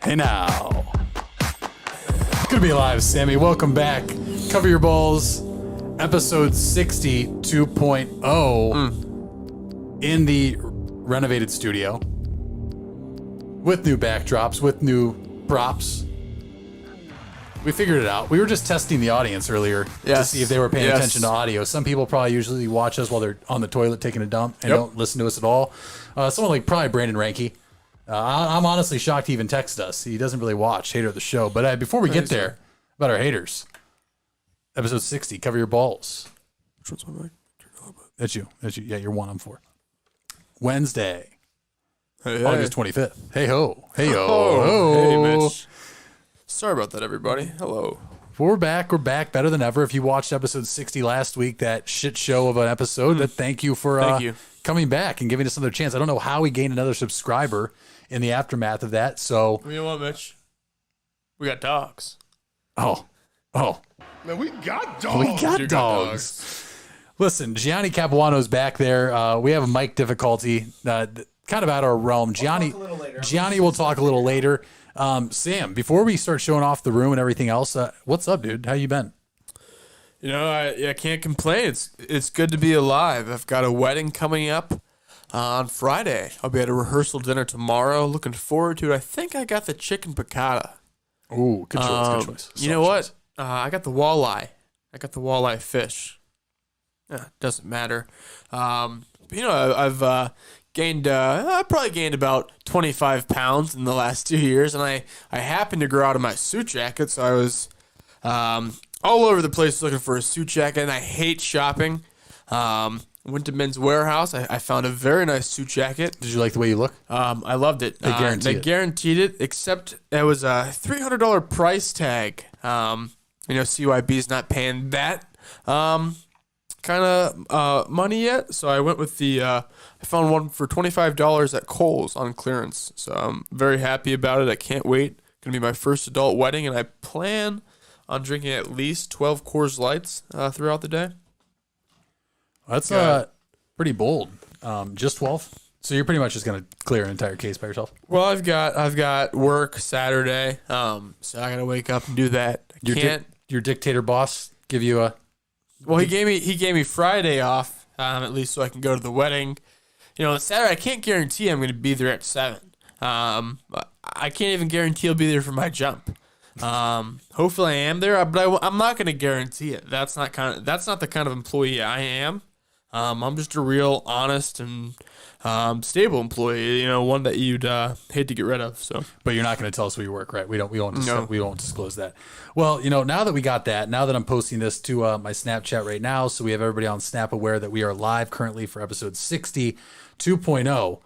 Hey now. Good to be alive, Sammy. Welcome back. Cover Your Balls, episode 60 2.0 in the renovated studio with new backdrops, with new props. We figured it out. We were just testing the audience earlier to see if they were paying attention to audio. Some people probably usually watch us while they're on the toilet taking a dump and don't listen to us at all. Someone like probably Brandon Ranke. I'm honestly shocked he even texted us. He doesn't really watch Hater of the Show. But before we get there, about our haters, episode 60, Cover Your Balls. Which one's my mic? That's you. Yeah, you're one. I'm four. Wednesday, Hey, August 25th. Hey ho. Hey yo. Oh, hey, Mitch. Sorry about that, everybody. Hello. We're back. We're back better than ever. If you watched episode 60 last week, that shit show of an episode, thank you for coming back and giving us another chance. I don't know how we gained another subscriber in the aftermath of that. So You know what, Mitch? We got dogs. Oh. Man, we got dogs. We got dogs. Listen, Gianni Capuano's back there. We have a mic difficulty, kind of out of our realm. Gianni will talk a little later. Sam, before we start showing off the room and everything else, what's up, dude? How you been? You know, I can't complain. It's good to be alive. I've got a wedding coming up on Friday. I'll be at a rehearsal dinner tomorrow. Looking forward to it. I think I got the chicken piccata. Ooh, good choice. Good choice. You know what? I got the walleye. I got the walleye fish. Doesn't matter. I've gained. I probably gained about 25 pounds in the last 2 years, and I happened to grow out of my suit jacket, so I was all over the place looking for a suit jacket, and I hate shopping. Went to Men's Warehouse. I found a very nice suit jacket. Did you like the way you look? I loved it. They guaranteed it, except it was a $300 price tag. CYB's not paying that kind of money yet, so I went with I found one for $25 at Kohl's on clearance. So I'm very happy about it. I can't wait. Gonna be my first adult wedding, and I plan on drinking at least 12 Coors Lights throughout the day. That's pretty bold. Just 12. So you're pretty much just gonna clear an entire case by yourself. Well, I've got work Saturday, so I gotta wake up and do that. Your dictator boss give you a. Well, he gave me Friday off, at least so I can go to the wedding. You know, Saturday I can't guarantee I'm going to be there at 7. I can't even guarantee I'll be there for my jump. Hopefully I am there, but I'm not going to guarantee it. That's not the kind of employee I am. I'm just a real honest and stable employee. You know, one that you'd hate to get rid of. So, but you're not going to tell us where you work, right? We won't disclose that. Well, you know, now that we got that, now that I'm posting this to my Snapchat right now, so we have everybody on Snap aware that we are live currently for episode 60 2.0.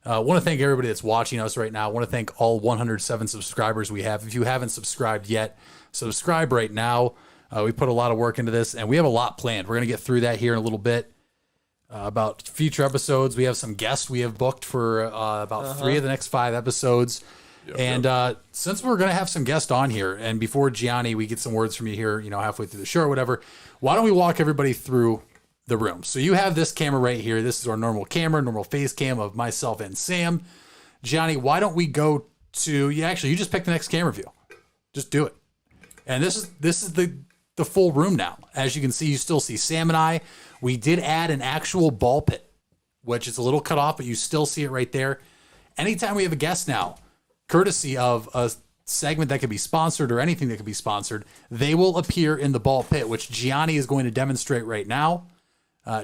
I want to thank everybody that's watching us right now. I want to thank all 107 subscribers we have. If you haven't subscribed yet, subscribe right now. We put a lot of work into this, and we have a lot planned. We're going to get through that here in a little bit. About future episodes, we have some guests we have booked for about 3 of the next 5 episodes. Since we're going to have some guests on here, and before Gianni, we get some words from you here, you know, halfway through the show or whatever, why don't we walk everybody through the room? So you have this camera right here. This is our normal camera, normal face cam of myself and Sam. Gianni, why don't we go to, you just pick the next camera view. Just do it. And this is the full room now. As you can see, you still see Sam and I. We did add an actual ball pit, which is a little cut off, but you still see it right there. Anytime we have a guest now, courtesy of a segment that could be sponsored or anything that could be sponsored, they will appear in the ball pit, which Gianni is going to demonstrate right now.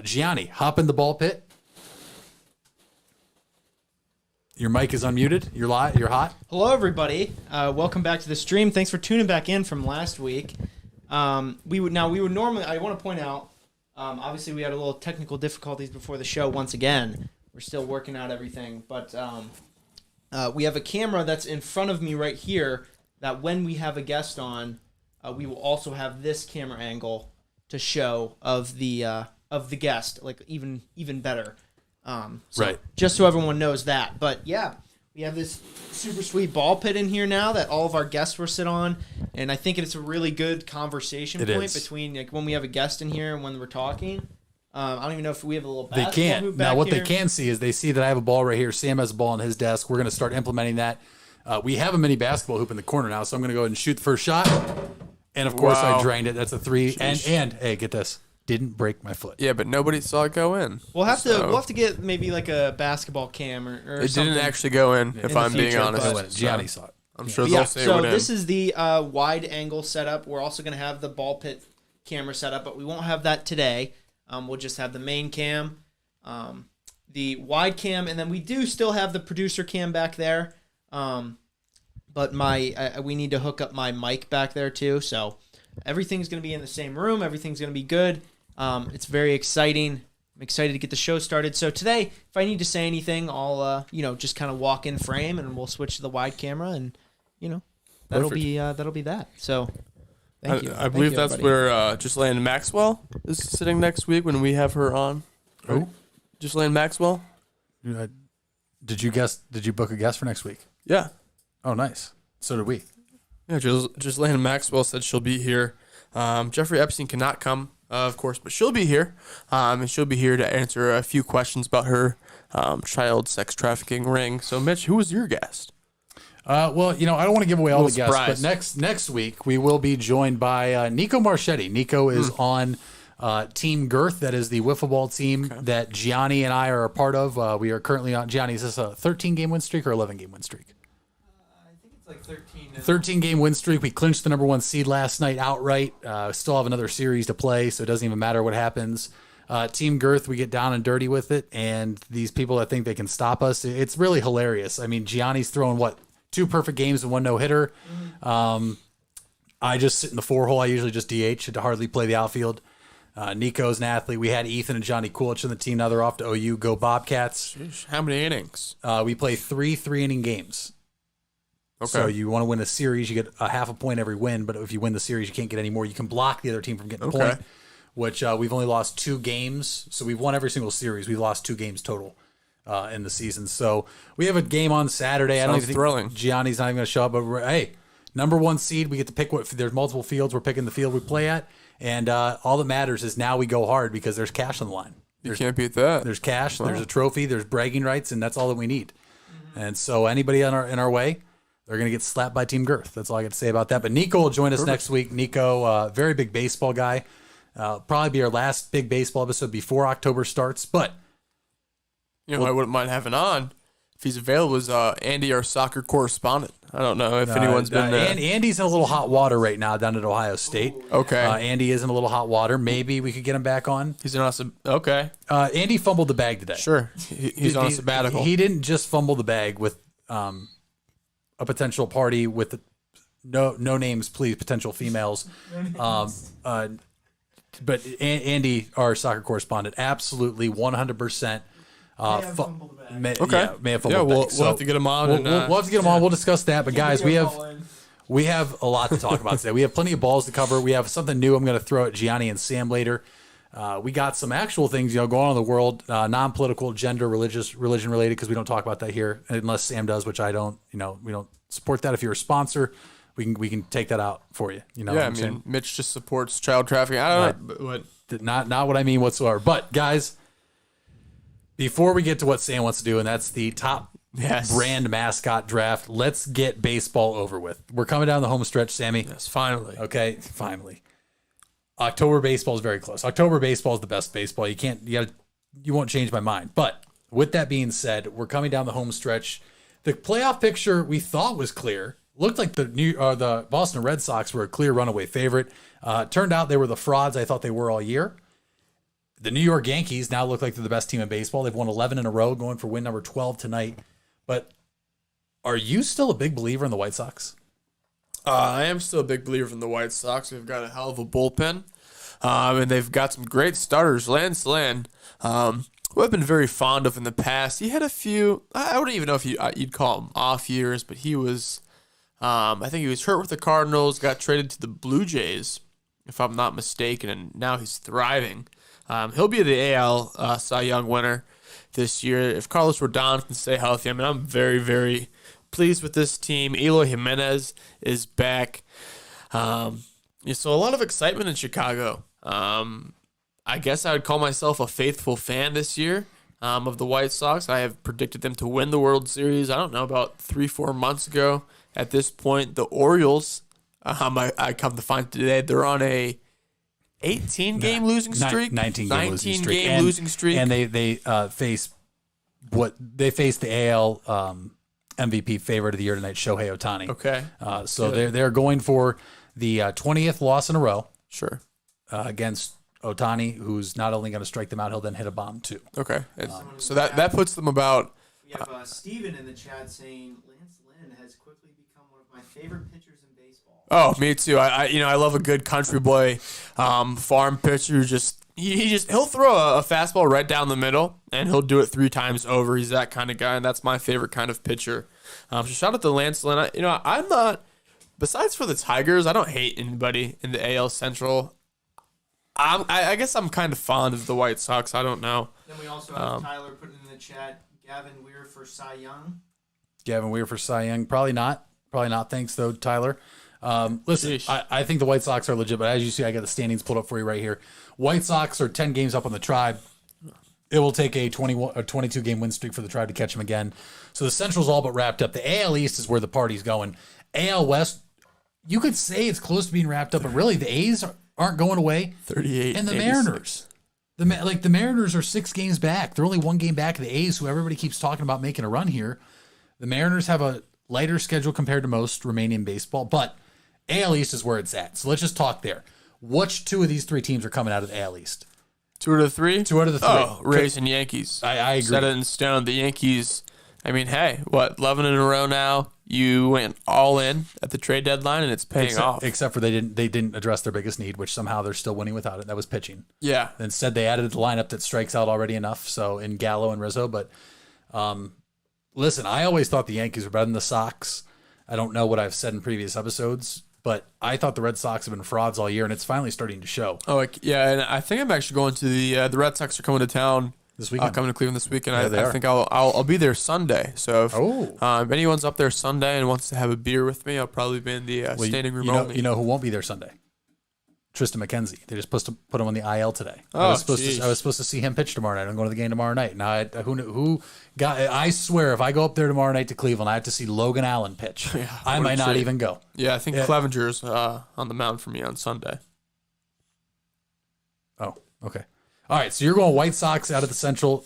Gianni, hop in the ball pit. Your mic is unmuted. You're live. You're hot. Hello, everybody. Welcome back to the stream. Thanks for tuning back in from last week. We would normally. I want to point out. Obviously, we had a little technical difficulties before the show. Once again, we're still working out everything, but we have a camera that's in front of me right here. That when we have a guest on, we will also have this camera angle to show of the guest, like even better. Right. Just so everyone knows that. But yeah, we have this super sweet ball pit in here now that all of our guests will sit on, and I think it's a really good conversation point between like when we have a guest in here and when we're talking. I don't even know if we have a little They basketball can't. hoop Now, back what here. they can see is they see that I have a ball right here. Sam has a ball on his desk. We're going to start implementing that. We have a mini basketball hoop in the corner now, so I'm going to go ahead and shoot the first shot. And, of course, I drained it. That's a 3. And hey, get this. Didn't break my foot. Yeah, but nobody saw it go in. We'll have to get maybe like a basketball cam or it something. didn't actually go in, if I'm being honest. Gianni saw it. I'm sure Yeah, they'll say so it went this in. is the wide angle setup. We're also going to have the ball pit camera set up, but we won't have that today. We'll just have the main cam, the wide cam, and then we do still have the producer cam back there. But we need to hook up my mic back there too. So everything's going to be in the same room. Everything's going to be good. It's very exciting. I'm excited to get the show started. So today, if I need to say anything, I'll just kind of walk in frame, and we'll switch to the wide camera, and that'll be that. So thank you. I believe that's everybody. where Ghislaine Maxwell is sitting next week when we have her on. Who? Ghislaine Maxwell. Did you book a guest for next week? Yeah. Oh, nice. So did we. Yeah, Ghislaine Maxwell said she'll be here. Jeffrey Epstein cannot come, of course, but she'll be here. And she'll be here to answer a few questions about her child sex trafficking ring. So, Mitch, who was your guest? Well, I don't want to give away all the guests, surprise. but next week we will be joined by Nico Marchetti. Nico is on Team Girth. That is the wiffle ball team that Gianni and I are a part of. We are currently on. Gianni, is this a 13-game win streak or 11-game win streak? I think it's like 13. 13-game win streak. We clinched the number 1 seed last night outright. Still have another series to play, so it doesn't even matter what happens. Team Girth, we get down and dirty with it, and these people that think they can stop us, it's really hilarious. I mean, Gianni's throwing, 2 perfect games and 1 no-hitter. I just sit in the 4-hole. I usually just DH to hardly play the outfield. Nico's an athlete. We had Ethan and Johnny Coolidge on the team. Now they're off to OU. Go Bobcats. Jeez, how many innings? We play 3 3-inning games. Okay. So you want to win a series, you get a half a point every win. But if you win the series, you can't get any more. You can block the other team from getting a point, which we've only lost 2 games. So we've won every single series. We've lost 2 games total in the season. So we have a game on Saturday. I don't even think Gianni's not even going to show up. But hey, number 1 seed, we get to pick there's multiple fields. We're picking the field we play at. And all that matters is now we go hard because there's cash on the line. You can't beat that. There's cash, there's a trophy, there's bragging rights, and that's all that we need. And so anybody in our way, they're going to get slapped by Team Girth. That's all I got to say about that. But Nico will join us next week. Nico, very big baseball guy. Probably be our last big baseball episode before October starts. But I wouldn't mind having on if he's available. Is Andy, our soccer correspondent? I don't know if anyone's been there. Andy's in a little hot water right now down at Ohio State. Okay. Andy is in a little hot water. Maybe we could get him back on. He's in awesome. Okay. Andy fumbled the bag today. Sure. He's on a sabbatical. He didn't just fumble the bag with a potential party with no names, please, potential females. But Andy, our soccer correspondent, absolutely 100%. May have fumbled the bag. May have fumbled the bag. We'll have to get him on. We'll have to get him on. We'll discuss that. But guys, we have a lot to talk about today. We have plenty of balls to cover. We have something new I'm going to throw at Gianni and Sam later. We got some actual things, going on in the world, non-political, gender, religion related, because we don't talk about that here unless Sam does, which I don't. We don't support that. If you're a sponsor, we can take that out for you. Mitch just supports child trafficking. I don't know. Not what I mean whatsoever. But guys, before we get to what Sam wants to do, and that's the top brand mascot draft, let's get baseball over with. We're coming down the home stretch, Sammy. Yes, finally. Okay, finally. October baseball is very close. October baseball is the best baseball. You won't change my mind. But with that being said, we're coming down the home stretch. The playoff picture we thought was clear. Looked like the Boston Red Sox were a clear runaway favorite. Turned out they were the frauds I thought they were all year. The New York Yankees now look like they're the best team in baseball. They've won 11 in a row, going for win number 12 tonight. But are you still a big believer in the White Sox? I am still a big believer in the White Sox. They've got a hell of a bullpen, and they've got some great starters. Lance Lynn, who I've been very fond of in the past. He had a few, I wouldn't even know if you'd call them off years, but he was, I think he was hurt with the Cardinals, got traded to the Blue Jays, if I'm not mistaken, and now he's thriving. He'll be the AL Cy Young winner this year. If Carlos Rodon can stay healthy, I'm very, very pleased with this team. Eloy Jimenez is back. So a lot of excitement in Chicago. I guess I would call myself a faithful fan this year of the White Sox. I have predicted them to win the World Series, I don't know, about 3-4 months ago. At this point, the Orioles, I come to find today, they're on a 18-game losing streak. 19-game losing streak. And they face the AL MVP favorite of the year tonight, Shohei Ohtani. Okay. So they're going for the 20th loss in a row. Sure. Against Ohtani, who's not only going to strike them out, he'll then hit a bomb too. Okay. So that puts them about. We have Steven in the chat saying Lance Lynn has quickly become one of my favorite pitchers in baseball. Oh, me too. I love a good country boy farm pitcher. He'll throw a fastball right down the middle, and he'll do it 3 times over. He's that kind of guy, and that's my favorite kind of pitcher. So shout out to Lance Lynn. I'm not. Besides for the Tigers, I don't hate anybody in the AL Central. I guess I'm kind of fond of the White Sox. I don't know. Then we also have Tyler putting in the chat, Gavin Weir for Cy Young. Gavin Weir for Cy Young. Probably not. Thanks, though, Tyler. Listen, I think the White Sox are legit, but as you see, I got the standings pulled up for you right here. White Sox are 10 games up on the Tribe. It will take a 22-game win streak for the Tribe to catch them again. So the Central's all but wrapped up. The AL East is where the party's going. AL West, you could say it's close to being wrapped up, but really the A's aren't going away. 38 and the 86. Mariners. The Mariners are 6 games back. They're only 1 game back of the A's, who everybody keeps talking about making a run here. The Mariners have a lighter schedule compared to most remaining in baseball, but AL East is where it's at. So let's just talk there. Which 2 of these 3 teams are coming out of the AL East? 2 out of the 3? 2 out of the 3. Oh, Rays and Yankees. I agree. Set it in stone. The Yankees, 11 in a row now. You went all in at the trade deadline, and it's paying off. Except for they didn't address their biggest need, which somehow they're still winning without it. That was pitching. Yeah. Instead, they added the lineup that strikes out already enough. So in Gallo and Rizzo, but listen, I always thought the Yankees were better than the Sox. I don't know what I've said in previous episodes, but I thought the Red Sox have been frauds all year, and it's finally starting to show. Oh, yeah, and I think I'm actually going to the Red Sox are coming to town this weekend. Coming to Cleveland this weekend. Yeah, I think I'll be there Sunday. So if anyone's up there Sunday and wants to have a beer with me, I'll probably be in the standing room only. You know who won't be there Sunday? Tristan McKenzie. They just supposed to put him on the IL today. Oh, I was supposed to see him pitch tomorrow night. I'm going to the game tomorrow night. Now, I swear, if I go up there tomorrow night to Cleveland, I have to see Logan Allen pitch. Yeah, I might not even go. Yeah, I think Clevenger's on the mound for me on Sunday. Oh, okay. All right, so you're going White Sox out of the Central,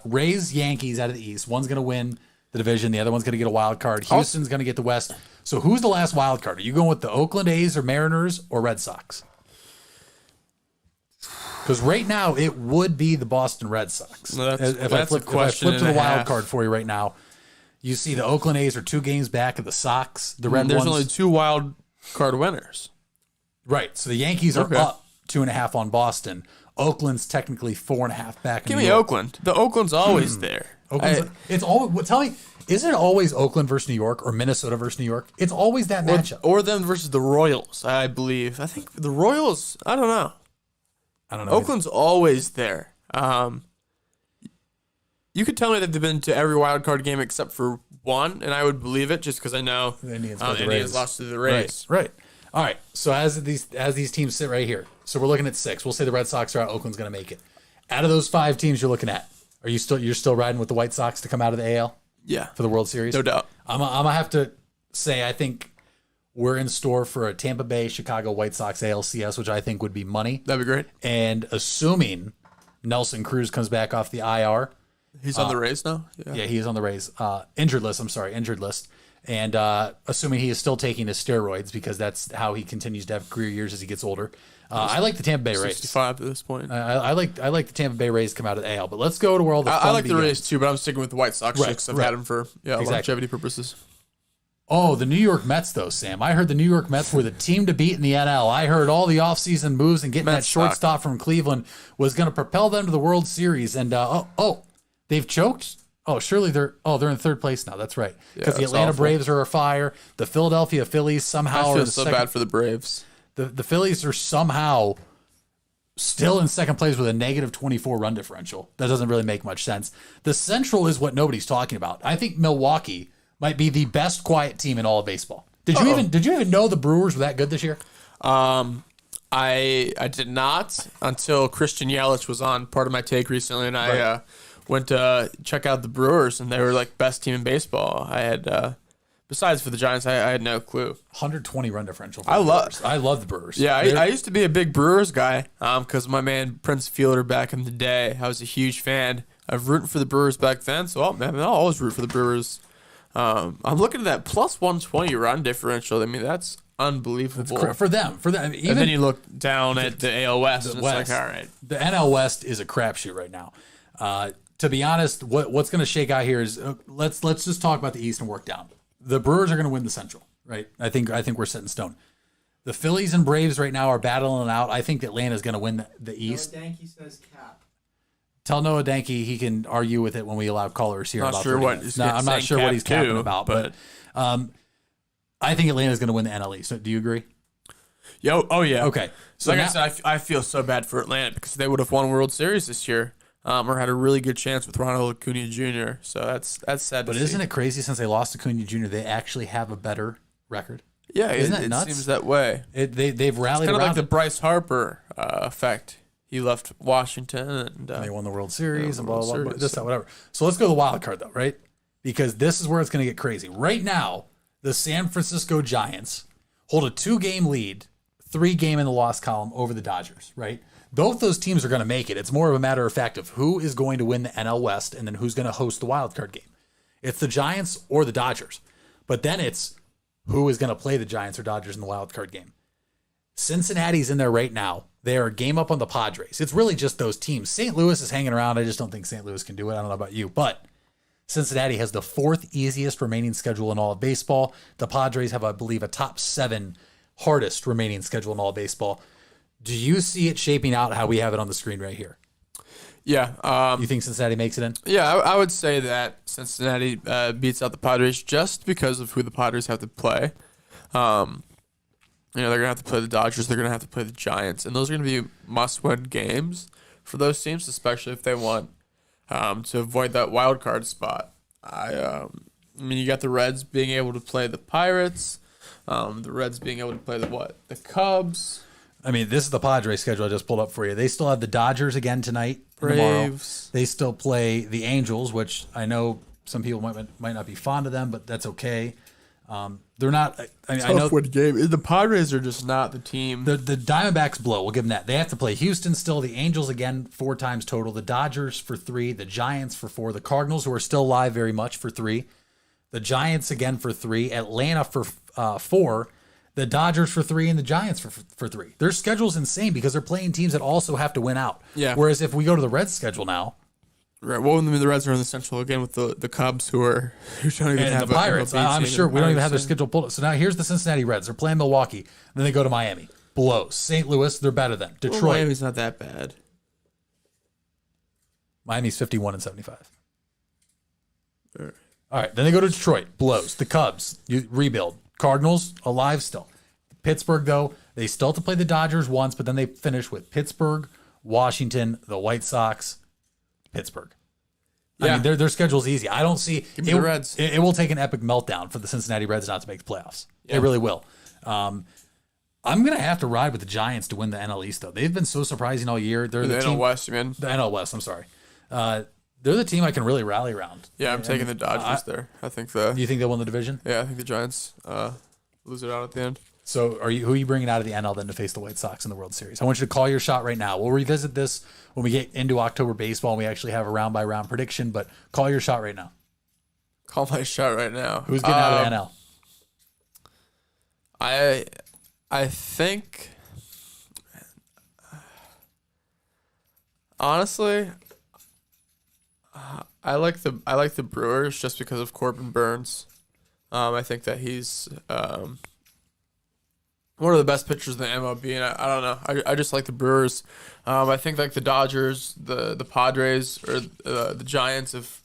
Rays, Yankees out of the East. One's going to win the division. The other one's going to get a wild card. Houston's going to get the West. So who's the last wild card? Are you going with the Oakland A's or Mariners or Red Sox? Because right now it would be the Boston Red Sox. No, if I flip to the wild card for you right now, you see the Oakland A's are 2 games back of the Sox. The Red There's ones, only 2 wild card winners. Right. So the Yankees are up 2.5 on Boston. Oakland's technically 4.5 back. Give me Oakland. The Oakland's always there. It's always. Tell me, isn't it always Oakland versus New York or Minnesota versus New York? It's always that matchup. Or them versus the Royals, I believe. I think the Royals. I don't know. Oakland's always there. You could tell me that they've been to every wild card game except for one, and I would believe it just because I know the Indians lost to the Rays. Right. All right. So as these teams sit right here, so we're looking at 6. We'll say the Red Sox are out. Oakland's going to make it. Out of those 5 teams you're looking at, you're still riding with the White Sox to come out of the AL? Yeah, for the World Series, no doubt. I'm gonna have to say I think we're in store for a Tampa Bay Chicago White Sox ALCS, which I think would be money. That'd be great. And assuming Nelson Cruz comes back off the IR, he's on the Rays now. Yeah, he is on the Rays injured list. And assuming he is still taking his steroids because that's how he continues to have career years as he gets older. I like the Tampa Bay Rays. 65 at this point. I like the Tampa Bay Rays come out of the AL, but let's go to where all the fun I like begins. the Rays too, but I'm sticking with the White Sox because I've had them for longevity purposes. Oh, the New York Mets, though, Sam. I heard the New York Mets were the team to beat in the NL. I heard all the offseason moves and getting that shortstop from Cleveland was going to propel them to the World Series. And, they've choked? Oh, surely they're in 3rd place now. That's right. Because the Atlanta Braves are afire. The Philadelphia Phillies somehow I feel so bad for the Braves. The Phillies are somehow still in 2nd place with a negative 24 run differential. That doesn't really make much sense. The Central is what nobody's talking about. I think Milwaukee might be the best quiet team in all of baseball. Did you even know the Brewers were that good this year? I did not until Christian Yelich was on part of my take recently, and I went to check out the Brewers, and they were like best team in baseball. I had besides for the Giants, I had no clue. 120 run differential. I love the Brewers. Yeah, I used to be a big Brewers guy because my man Prince Fielder back in the day, I was a huge fan of rooting for the Brewers back then. So I'll always root for the Brewers. I'm looking at that plus 120 run differential. I mean, that's unbelievable for them. Even, and then you look down at the AL West, and it's like, all right. The NL West is a crapshoot right now. To be honest, what's going to shake out here is let's just talk about the East and work down. The Brewers are going to win the Central, right? I think we're set in stone. The Phillies and Braves right now are battling it out. I think Atlanta is going to win the East. Noah Danke says Cap. Tell Noah Danke he can argue with it when we allow callers here. I'm not sure what he's capping about, but I think Atlanta is going to win the NL East. So do you agree? Oh yeah. Okay. So like I said, I feel so bad for Atlanta because they would have won World Series this year. Or had a really good chance with Ronald Acuna Jr. So that's sad. But isn't it crazy since they lost to Acuna Jr. they actually have a better record? Yeah, it nuts? Seems that way. They've rallied. It's kind of like the Bryce Harper effect. He left Washington and they won the World Series and blah blah blah. This that whatever. So let's go to the wild card though, right? Because this is where it's going to get crazy. Right now, the San Francisco Giants hold a 2-game lead, 3-game in the loss column over the Dodgers. Right. Both those teams are going to make it. It's more of a matter of fact of who is going to win the NL West and then who's going to host the wild card game. It's the Giants or the Dodgers. But then it's who is going to play the Giants or Dodgers in the wild card game. Cincinnati's in there right now. They are a game up on the Padres. It's really just those teams. St. Louis is hanging around. I just don't think St. Louis can do it. I don't know about you, but Cincinnati has the 4th easiest remaining schedule in all of baseball. The Padres have, I believe, a top 7 hardest remaining schedule in all of baseball. Do you see it shaping out how we have it on the screen right here? Yeah. You think Cincinnati makes it in? Yeah, I would say that Cincinnati beats out the Padres just because of who the Padres have to play. They're going to have to play the Dodgers. They're going to have to play the Giants. And those are going to be must-win games for those teams, especially if they want to avoid that wild card spot. I mean, you got the Reds being able to play the Pirates. The Reds being able to play the Cubs. I mean, this is the Padres schedule I just pulled up for you. They still have the Dodgers again tonight. Braves. Tomorrow. They still play the Angels, which I know some people might not be fond of them, but that's okay. They're not. I know game. The Padres are just not the team. The Diamondbacks blow. We'll give them that. They have to play Houston still. The Angels again 4 times total. The Dodgers for 3. The Giants for 4. The Cardinals, who are still live very much, for 3. The Giants again for 3. Atlanta for 4. The Dodgers for 3 and the Giants for 3. Their schedule's insane because they're playing teams that also have to win out. Yeah. Whereas if we go to the Reds schedule now, right. Well, the Reds are in the Central again with the Cubs who don't even have the Pirates. I'm sure we don't even have their schedule pulled up. So now here's the Cincinnati Reds. They're playing Milwaukee. Then they go to Miami. Blows. St. Louis, they're better than Detroit. Well, Miami's not that bad. Miami's 51-75. All right. Then they go to Detroit. Blows. The Cubs, you rebuild. Cardinals, alive still. Pittsburgh, though, they still have to play the Dodgers once, but then they finish with Pittsburgh, Washington, the White Sox, Pittsburgh. Yeah. I mean, their schedule's easy. I don't see Give me the Reds. It will take an epic meltdown for the Cincinnati Reds not to make the playoffs. Yeah. It really will. I'm gonna have to ride with the Giants to win the NL East, though. They've been so surprising all year. They're the NL West, man. The NL West. I'm sorry. They're the team I can really rally around. Yeah, I'm taking the Dodgers there. I think You think they'll win the division? Yeah, I think the Giants lose it out at the end. So who are you bringing out of the NL then to face the White Sox in the World Series? I want you to call your shot right now. We'll revisit this when we get into October baseball and we actually have a round-by-round prediction, but call your shot right now. Call my shot right now. Who's getting out of the NL? I think, honestly, I like the Brewers just because of Corbin Burns. I think that he's one of the best pitchers in the MLB, and I don't know. I just like the Brewers. I think like the Dodgers, the Padres, or the Giants, if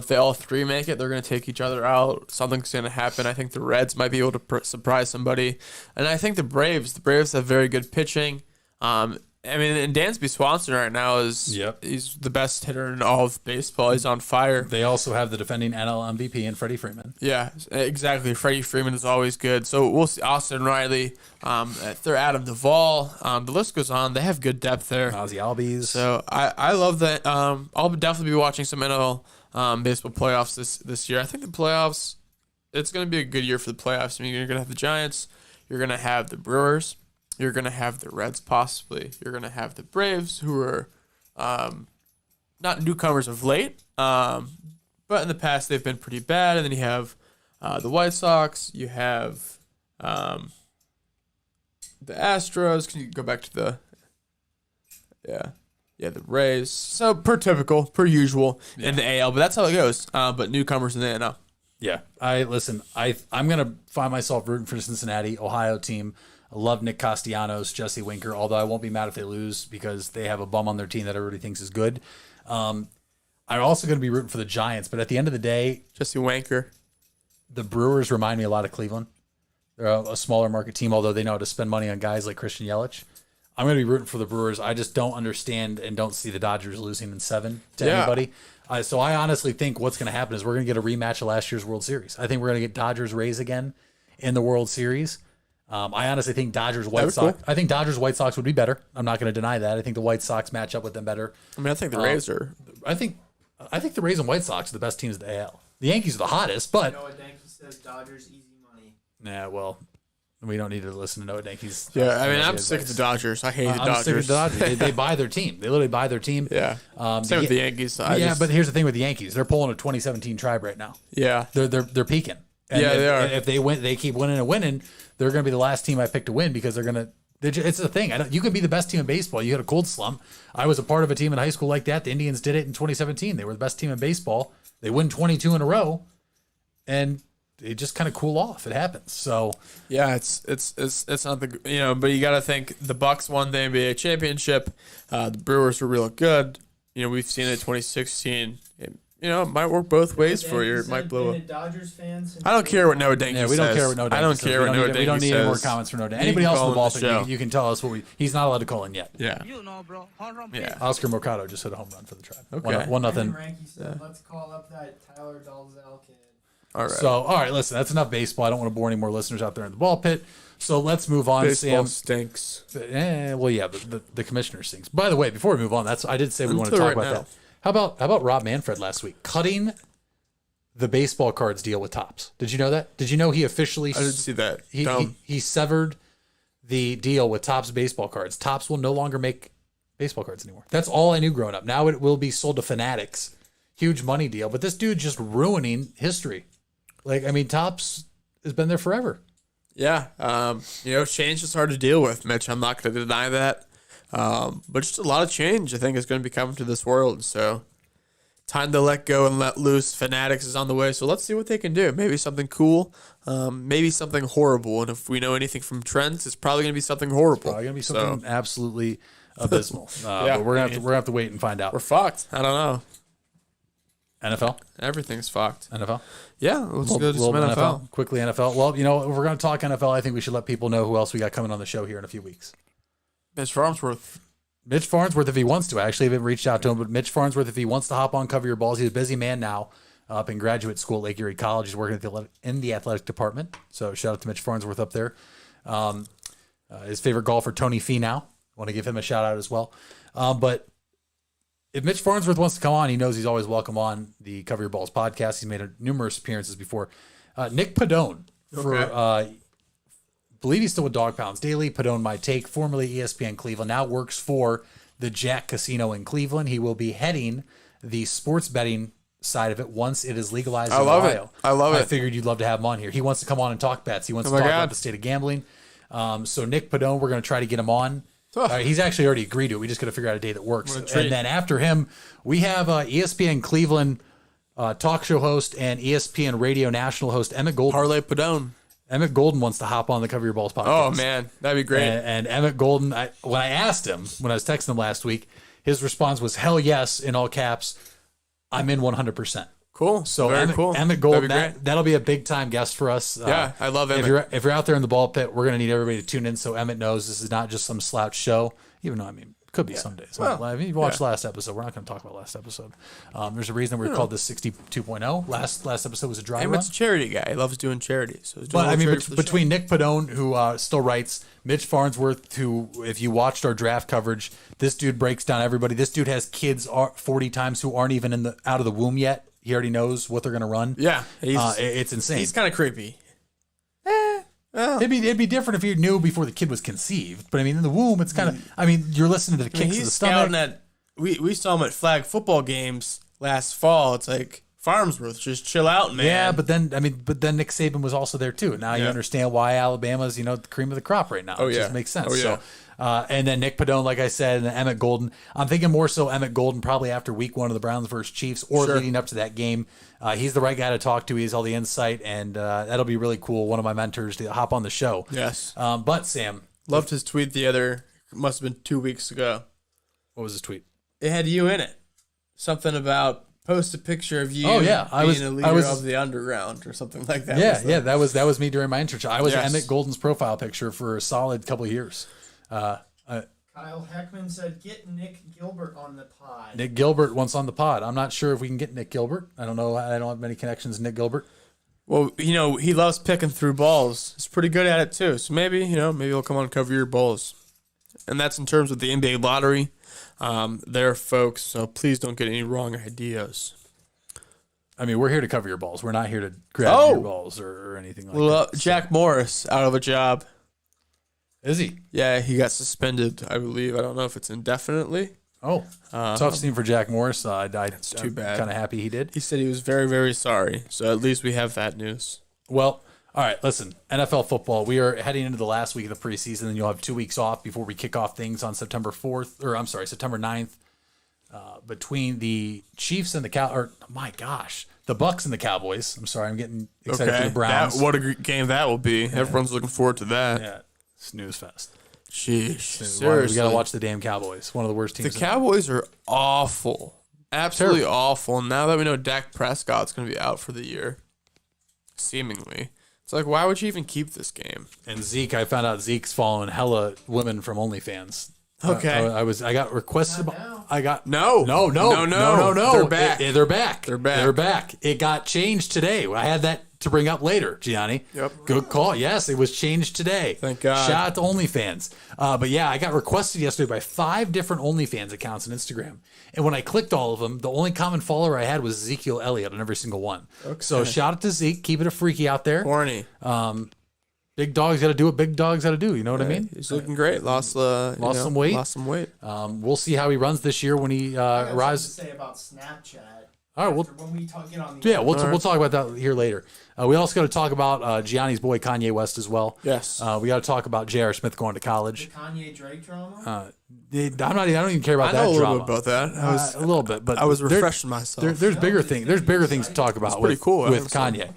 they all 3 make it, they're going to take each other out. Something's going to happen. I think the Reds might be able to surprise somebody, and I think the Braves have very good pitching. I mean, and Dansby Swanson right now he's the best hitter in all of baseball. He's on fire. They also have the defending NL MVP in Freddie Freeman. Yeah, exactly. Freddie Freeman is always good. So we'll see Austin Riley. They're Adam Duvall. The list goes on. They have good depth there. Ozzy Albies. So I love that. I'll definitely be watching some NL baseball playoffs this year. I think the playoffs, it's going to be a good year for the playoffs. I mean, you're going to have the Giants. You're going to have the Brewers. You're going to have the Reds possibly. You're going to have the Braves, who are not newcomers of late, but in the past they've been pretty bad. And then you have the White Sox. You have the Astros. Can you go back to the the Rays? So per usual in the AL, but that's how it goes. But newcomers in the NL. Yeah, I'm gonna find myself rooting for the Cincinnati, Ohio team. I love Nick Castellanos, Jesse Winker, although I won't be mad if they lose because they have a bum on their team that everybody thinks is good. I'm also going to be rooting for the Giants, but at the end of the day, Jesse Winker. The Brewers remind me a lot of Cleveland. They're a smaller market team, although they know how to spend money on guys like Christian Yelich. I'm going to be rooting for the Brewers. I just don't understand and don't see the Dodgers losing in 7 to anybody. So I honestly think what's going to happen is we're going to get a rematch of last year's World Series. I think we're going to get Dodgers-Rays again in the World Series. I honestly think Dodgers-White Sox. Cool. I think Dodgers-White Sox would be better. I'm not going to deny that. I think the White Sox match up with them better. I mean, I think the Rays are. I think the Rays and White Sox are the best teams in the AL. The Yankees are the hottest, but Noah Danke says Dodgers easy money. Nah, well, we don't need to listen to Noah Danke's. Yeah, I mean, I'm sick of the Dodgers. I hate the Dodgers. I'm sick of the Dodgers. They buy their team. They literally buy their team. Yeah. Same with the Yankees. But here's the thing with the Yankees. They're pulling a 2017 tribe right now. Yeah. They're peaking. And they are. If they keep winning and winning, they're going to be the last team I pick to win because they're going to. It's the thing. You can be the best team in baseball. You had a cold slump. I was a part of a team in high school like that. The Indians did it in 2017. They were the best team in baseball. They win 22 in a row, and they just kind of cool off. It happens. So yeah, it's not the but you got to think the Bucks won the NBA championship. The Brewers were real good. We've seen it 2016. It might work both ways for you. It might blow up. I don't care what Noah Danke says. We don't care what Noah Danke says. I don't care what Noah Danke says. We don't need any more comments from Noah Danke. Anybody else on the ball, you can tell us he's not allowed to call in yet. Yeah. Yeah. Oscar Mercado just hit a home run for the Tribe. Okay. 1-0. Let's call up that Tyler Dalzell kid. All right. Listen, that's enough baseball. I don't want to bore any more listeners out there in the ball pit. So let's move on. Baseball Sam stinks. Well, yeah, the commissioner stinks. By the way, before we move on, I did say we want to talk about that. How about Rob Manfred last week cutting the baseball cards deal with Topps? Did you know that? Did you know he officially? I didn't see that. He severed the deal with Topps baseball cards. Topps will no longer make baseball cards anymore. That's all I knew growing up. Now it will be sold to Fanatics. Huge money deal. But this dude just ruining history. Topps has been there forever. Yeah. Change is hard to deal with, Mitch. I'm not going to deny that. But just a lot of change, I think, is going to be coming to this world. So time to let go and let loose. Fanatics is on the way. So let's see what they can do. Maybe something cool. Maybe something horrible. And if we know anything from trends, it's probably going to be something horrible. Probably going to be something absolutely abysmal. But we're going to have to wait and find out. We're fucked. I don't know. NFL? Everything's fucked. NFL? Yeah, let's go to some NFL. Quickly, NFL. Well, if we're going to talk NFL, I think we should let people know who else we got coming on the show here in a few weeks. Mitch Farnsworth, if he wants to. I actually haven't reached out to him, but Mitch Farnsworth, if he wants to hop on Cover Your Balls, he's a busy man now up in graduate school at Lake Erie College. He's working in the athletic department. So shout out to Mitch Farnsworth up there. His favorite golfer, Tony Finau. Want to give him a shout out as well. But if Mitch Farnsworth wants to come on, he knows he's always welcome on the Cover Your Balls podcast. He's made numerous appearances before. Nick Padone for believe he's still with Dog Pounds Daily. Padone My Take, formerly ESPN Cleveland, now works for the Jack Casino in Cleveland. He will be heading the sports betting side of it once it is legalized in Ohio. I love it. I figured you'd love to have him on here. He wants to come on and talk bets. He wants to talk about the state of gambling. So Nick Padone, we're going to try to get him on. He's actually already agreed to it. We just got to figure out a day that works. And then after him, we have ESPN Cleveland talk show host and ESPN Radio National host Emmett Golden. Parlay Padone. Emmett Golden wants to hop on the Cover Your Balls podcast. Oh, man. That'd be great. And Emmett Golden, when I asked him, when I was texting him last week, his response was, hell yes, in all caps. I'm in 100%. Cool. So Very Emmett, cool. Emmett Golden, That'd be great. that'll be a big time guest for us. Yeah, I love Emmett. If you're out there in the ball pit, we're gonna need everybody to tune in so Emmett knows this is not just some slouch show. Even though could be some days. Well, if you watched last episode, we're not going to talk about last episode. There's a reason we called this 60 2.0. Last episode was a dry Emmett's run. a charity guy. He loves doing charity. So he's doing But a I mean, charity for the between Nick Padone, who still writes, Mitch Farnsworth, who, if you watched our draft coverage, this dude breaks down everybody. This dude has kids 40 times who aren't even out of the womb yet. He already knows what they're going to run. Yeah, it's insane. He's kind of creepy. It'd be different if you knew before the kid was conceived. But I mean, in the womb, it's kind of. I mean, you're listening to the kicks of the He's stomach. scouting at. We saw him at flag football games last fall. It's like Farnsworth, just chill out, man. Yeah, but then Nick Saban was also there too. Now you understand why Alabama's the cream of the crop right now. It just makes sense. Oh, yeah. So, and then Nick Padone, like I said, and then Emmett Golden. I'm thinking more so Emmett Golden probably after week 1 of the Browns versus Chiefs or leading up to that game. He's the right guy to talk to. He has all the insight, and that'll be really cool. One of my mentors to hop on the show. Yes. But Sam, Loved his tweet must have been 2 weeks ago. what was his tweet? It had you in it. Something about post a picture of you being a leader of the underground or something like that. That was me during my internship. I was Yes. Emmett Golden's profile picture for a solid couple of years. Kyle Heckman said, "Get Nick Gilbert on the pod." Nick Gilbert once on the pod. I'm not sure if we can get Nick Gilbert. I don't know. I don't have many connections to Nick Gilbert. Well, he loves picking through balls. He's pretty good at it too. So maybe he'll come on and cover your balls. And that's in terms of the NBA lottery. There, folks. So please don't get any wrong ideas. I mean, we're here to cover your balls. We're not here to grab your balls or anything like that. Jack Morris out of a job. Is he? Yeah, he got suspended, I believe. I don't know if it's indefinitely. Oh, tough scene for Jack Morris. I'm too bad. Kind of happy he did. He said he was very, very sorry. So at least we have that news. Well, all right, listen, NFL football, we are heading into the last week of the preseason, and you'll have 2 weeks off before we kick off things on September 9th, between the Chiefs and the Bucks and the Cowboys. I'm sorry, I'm getting excited for the Browns. What a game that will be. Everyone's looking forward to that. Yeah, snooze fest. Sheesh. Seriously. We got to watch the damn Cowboys. One of the worst teams. The Cowboys are awful. Absolutely awful. And now that we know Dak Prescott's going to be out for the year, seemingly, it's like, why would you even keep this game? And Zeke, I found out Zeke's following hella women from OnlyFans. Okay. I got requested. No. They're back. They're back. They're back. It got changed today. I had that to bring up later, Gianni. Yep. Good call. Yes, it was changed today. Thank God. Shout out to OnlyFans. But yeah, I got requested yesterday by 5 different OnlyFans accounts on Instagram. And when I clicked all of them, the only common follower I had was Ezekiel Elliott on every single one. Okay. So shout out to Zeke. Keep it a freaky out there. Horny. Big dogs got to do what big dogs got to do. You know what I mean? He's looking great. Lost some weight. Lost some weight. We'll see how he runs this year when he arrives. To say about Snapchat. All right, When we get on the we'll talk about that here later. We also got to talk about Gianni's boy Kanye West as well. Yes. We got to talk about J.R. Smith going to college. The Kanye Drake drama. I don't even care about that drama. I know a little bit about that. A little bit, but I was refreshing myself. There's bigger things. There's bigger things to talk about with Kanye.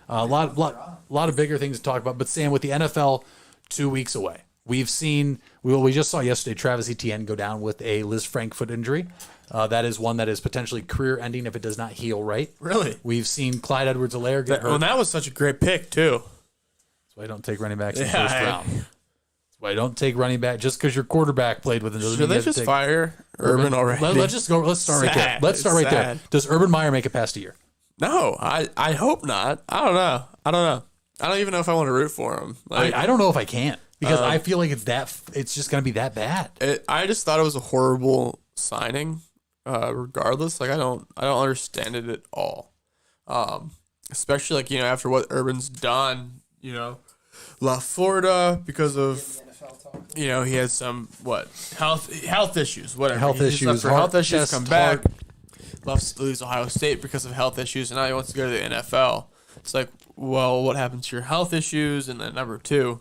A lot of bigger things to talk about. But Sam, with the NFL 2 weeks away, we just saw yesterday Travis Etienne go down with a Liz Frank foot injury. That is one that is potentially career-ending if it does not heal right. Really? We've seen Clyde Edwards-Helaire get hurt. Well, that was such a great pick, too. That's why I don't take running backs in the first round. That's why I don't take running back just because your quarterback played with it. Should they just fire Urban already? Let's start right there. Let's start right there. Does Urban Meyer make it past a year? No, I hope not. I don't know. I don't even know if I want to root for him. I don't know if I can because I feel like it's just going to be that bad. I just thought it was a horrible signing. Regardless, I don't understand it at all. Especially after what Urban's done, left Florida because of he has some health issues, whatever. Health issues, come back. Loves to lose Ohio State because of health issues, and now he wants to go to the NFL. It's like, well, what happened to your health issues? And then number 2,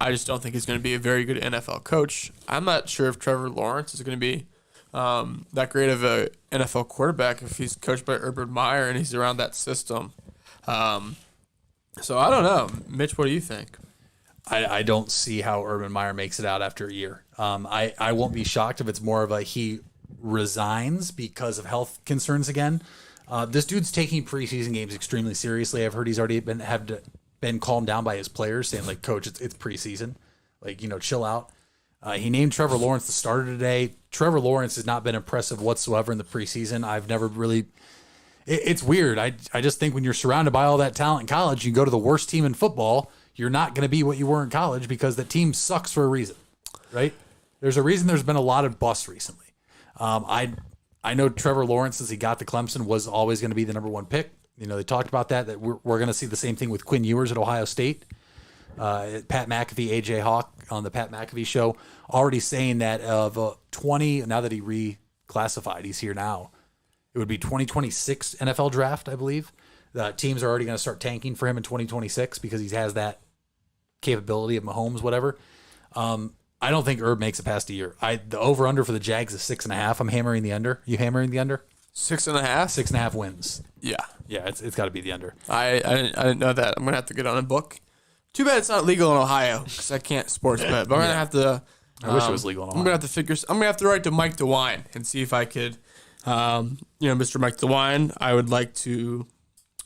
I just don't think he's going to be a very good NFL coach. I'm not sure if Trevor Lawrence is going to be that great of a NFL quarterback if he's coached by Urban Meyer and he's around that system. So I don't know. Mitch, what do you think? I don't see how Urban Meyer makes it out after a year. I won't be shocked if it's more of a he resigns because of health concerns again. This dude's taking preseason games extremely seriously. I've heard he's already been calmed down by his players, saying like, "Coach, it's preseason, like chill out." He named Trevor Lawrence the starter today. Trevor Lawrence has not been impressive whatsoever in the preseason. I've never really. It's weird. I just think when you're surrounded by all that talent in college, you go to the worst team in football, you're not going to be what you were in college because the team sucks for a reason, right? There's a reason there's been a lot of busts recently. I know Trevor Lawrence, as he got to Clemson, was always going to be the number one pick. They talked about that we're going to see the same thing with Quinn Ewers at Ohio State. Pat McAfee, AJ Hawk on the Pat McAfee show, already saying that of 20, now that he reclassified, he's here now, it would be 2026 NFL draft, I believe. The teams are already going to start tanking for him in 2026 because he has that capability of Mahomes, whatever. I don't think Herb makes it past a year. The over-under for the Jags is 6.5. I'm hammering the under. You hammering the under? 6.5? 6.5 wins. Yeah. Yeah, it's got to be the under. I didn't know that. I'm going to have to get on a book. Too bad it's not legal in Ohio because I can't sports bet. But I'm going to have to. I wish it was legal in Ohio. I'm going to have to write to Mike DeWine and see if I could, Mr. Mike DeWine, I would like to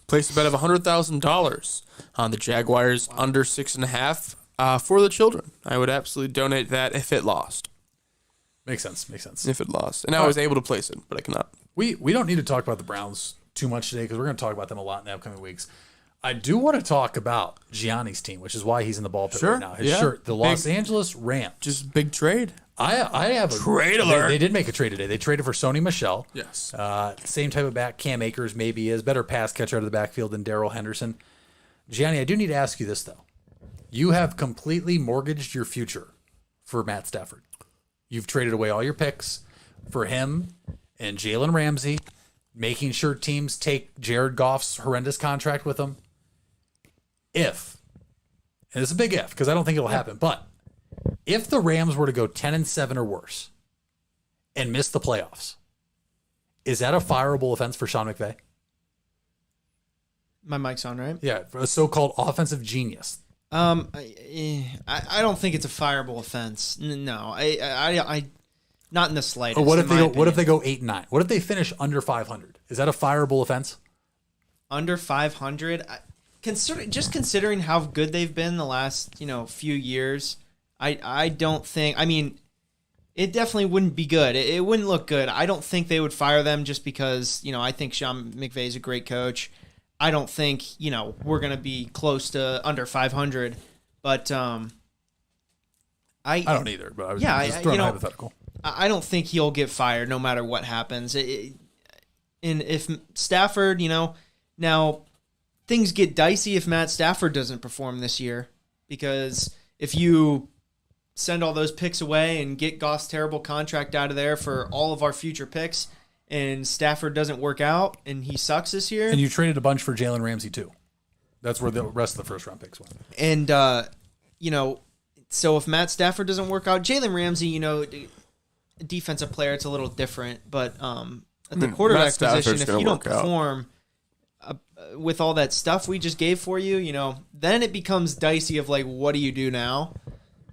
place a bet of $100,000 on the Jaguars under 6.5 for the children. I would absolutely donate that if it lost. Makes sense. If it lost. And I was able to place it, but I cannot. We don't need to talk about the Browns too much today because we're going to talk about them a lot in the upcoming weeks. I do want to talk about Gianni's team, which is why he's in the ball pit right now. His shirt, the Los Angeles Rams. Just big trade. I have a trade alert. They did make a trade today. They traded for Sony Michel. Yes. Same type of back. Cam Akers maybe is better pass catcher out of the backfield than Darrell Henderson. Gianni, I do need to ask you this though. You have completely mortgaged your future for Matt Stafford. You've traded away all your picks for him and Jalen Ramsey, making sure teams take Jared Goff's horrendous contract with him. And it's a big if, because I don't think it'll happen, but if the Rams were to go 10-7 or worse and miss the playoffs, is that a fireable offense for Sean McVay? My mic's on, right? Yeah, for a so-called offensive genius. I don't think it's a fireable offense. No, I not in the slightest. Or what if they go 8-9? What if they finish under 500? Is that a fireable offense? Under 500, considering how good they've been the last few years, I don't think. I mean, it definitely wouldn't be good. It wouldn't look good. I don't think they would fire them just because I think Sean McVay is a great coach. I don't think we're gonna be close to under 500, but I don't either. But I was just throwing a hypothetical. I don't think he'll get fired no matter what happens. And if Stafford, now things get dicey if Matt Stafford doesn't perform this year, because if you send all those picks away and get Goff's terrible contract out of there for all of our future picks, and Stafford doesn't work out and he sucks this year. And you traded a bunch for Jalen Ramsey too. That's where the rest of the first round picks went. And, so if Matt Stafford doesn't work out, Jalen Ramsey, defensive player, it's a little different. But at the quarterback position, if you don't perform with all that stuff we just gave for you, then it becomes dicey of like, what do you do now?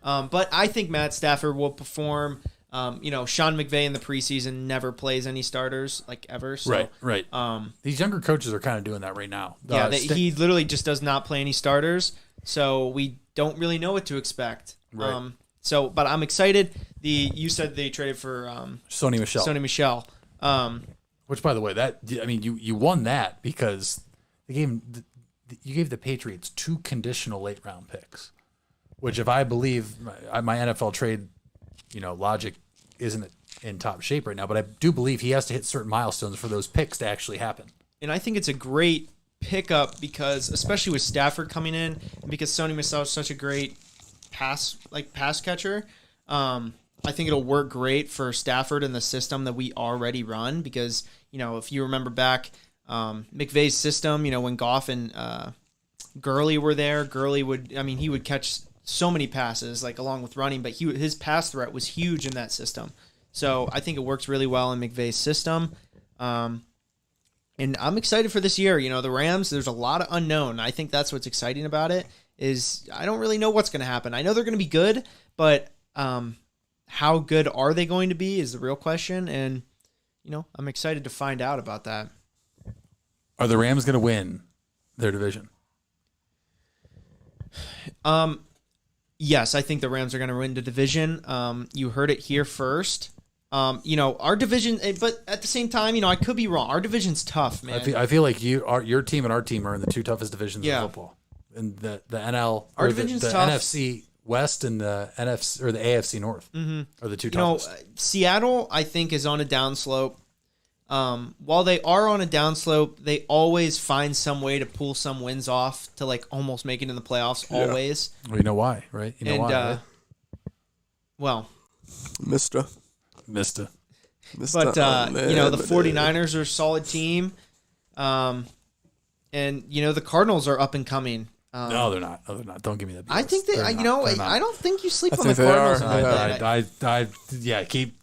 But I think Matt Stafford will perform. Sean McVay in the preseason never plays any starters, like ever. So, right. These younger coaches are kind of doing that right now. Yeah, he literally just does not play any starters, so we don't really know what to expect. Right. But I'm excited. You said they traded for Sony Michel. Which, by the way, you won that because you gave the Patriots 2 conditional late round picks, which, if I believe my NFL trade, logic isn't in top shape right now, but I do believe he has to hit certain milestones for those picks to actually happen. And I think it's a great pickup because, especially with Stafford coming in, and because Sony Michel is such a great pass catcher, I think it'll work great for Stafford and the system that we already run. Because if you remember back, McVay's system, when Goff and Gurley were there, Gurley would catch so many passes, like along with running, but his pass threat was huge in that system. So I think it works really well in McVay's system. And I'm excited for this year. The Rams, there's a lot of unknown. I think that's what's exciting about it, is I don't really know what's going to happen. I know they're going to be good, but how good are they going to be is the real question. And, I'm excited to find out about that. Are the Rams going to win their division? Yes, I think the Rams are going to win the division. You heard it here first. Our division, but at the same time, I could be wrong. Our division's tough, man. I feel like your team and our team are in the two toughest divisions in football. In the NL, our division's the tough. NFC West and the NFC or the AFC North are the two toughest. Seattle, I think, is on a downslope. While they are on a downslope, they always find some way to pull some wins off to like almost make it in the playoffs. Yeah. Always. Well, you know why, right? You know why. Right? Well, Mister. But the 49ers are a solid team. And the Cardinals are up and coming. No, they're not. No, they're not. Don't give me that. BS. I think they. I don't think you sleep on the Cardinals.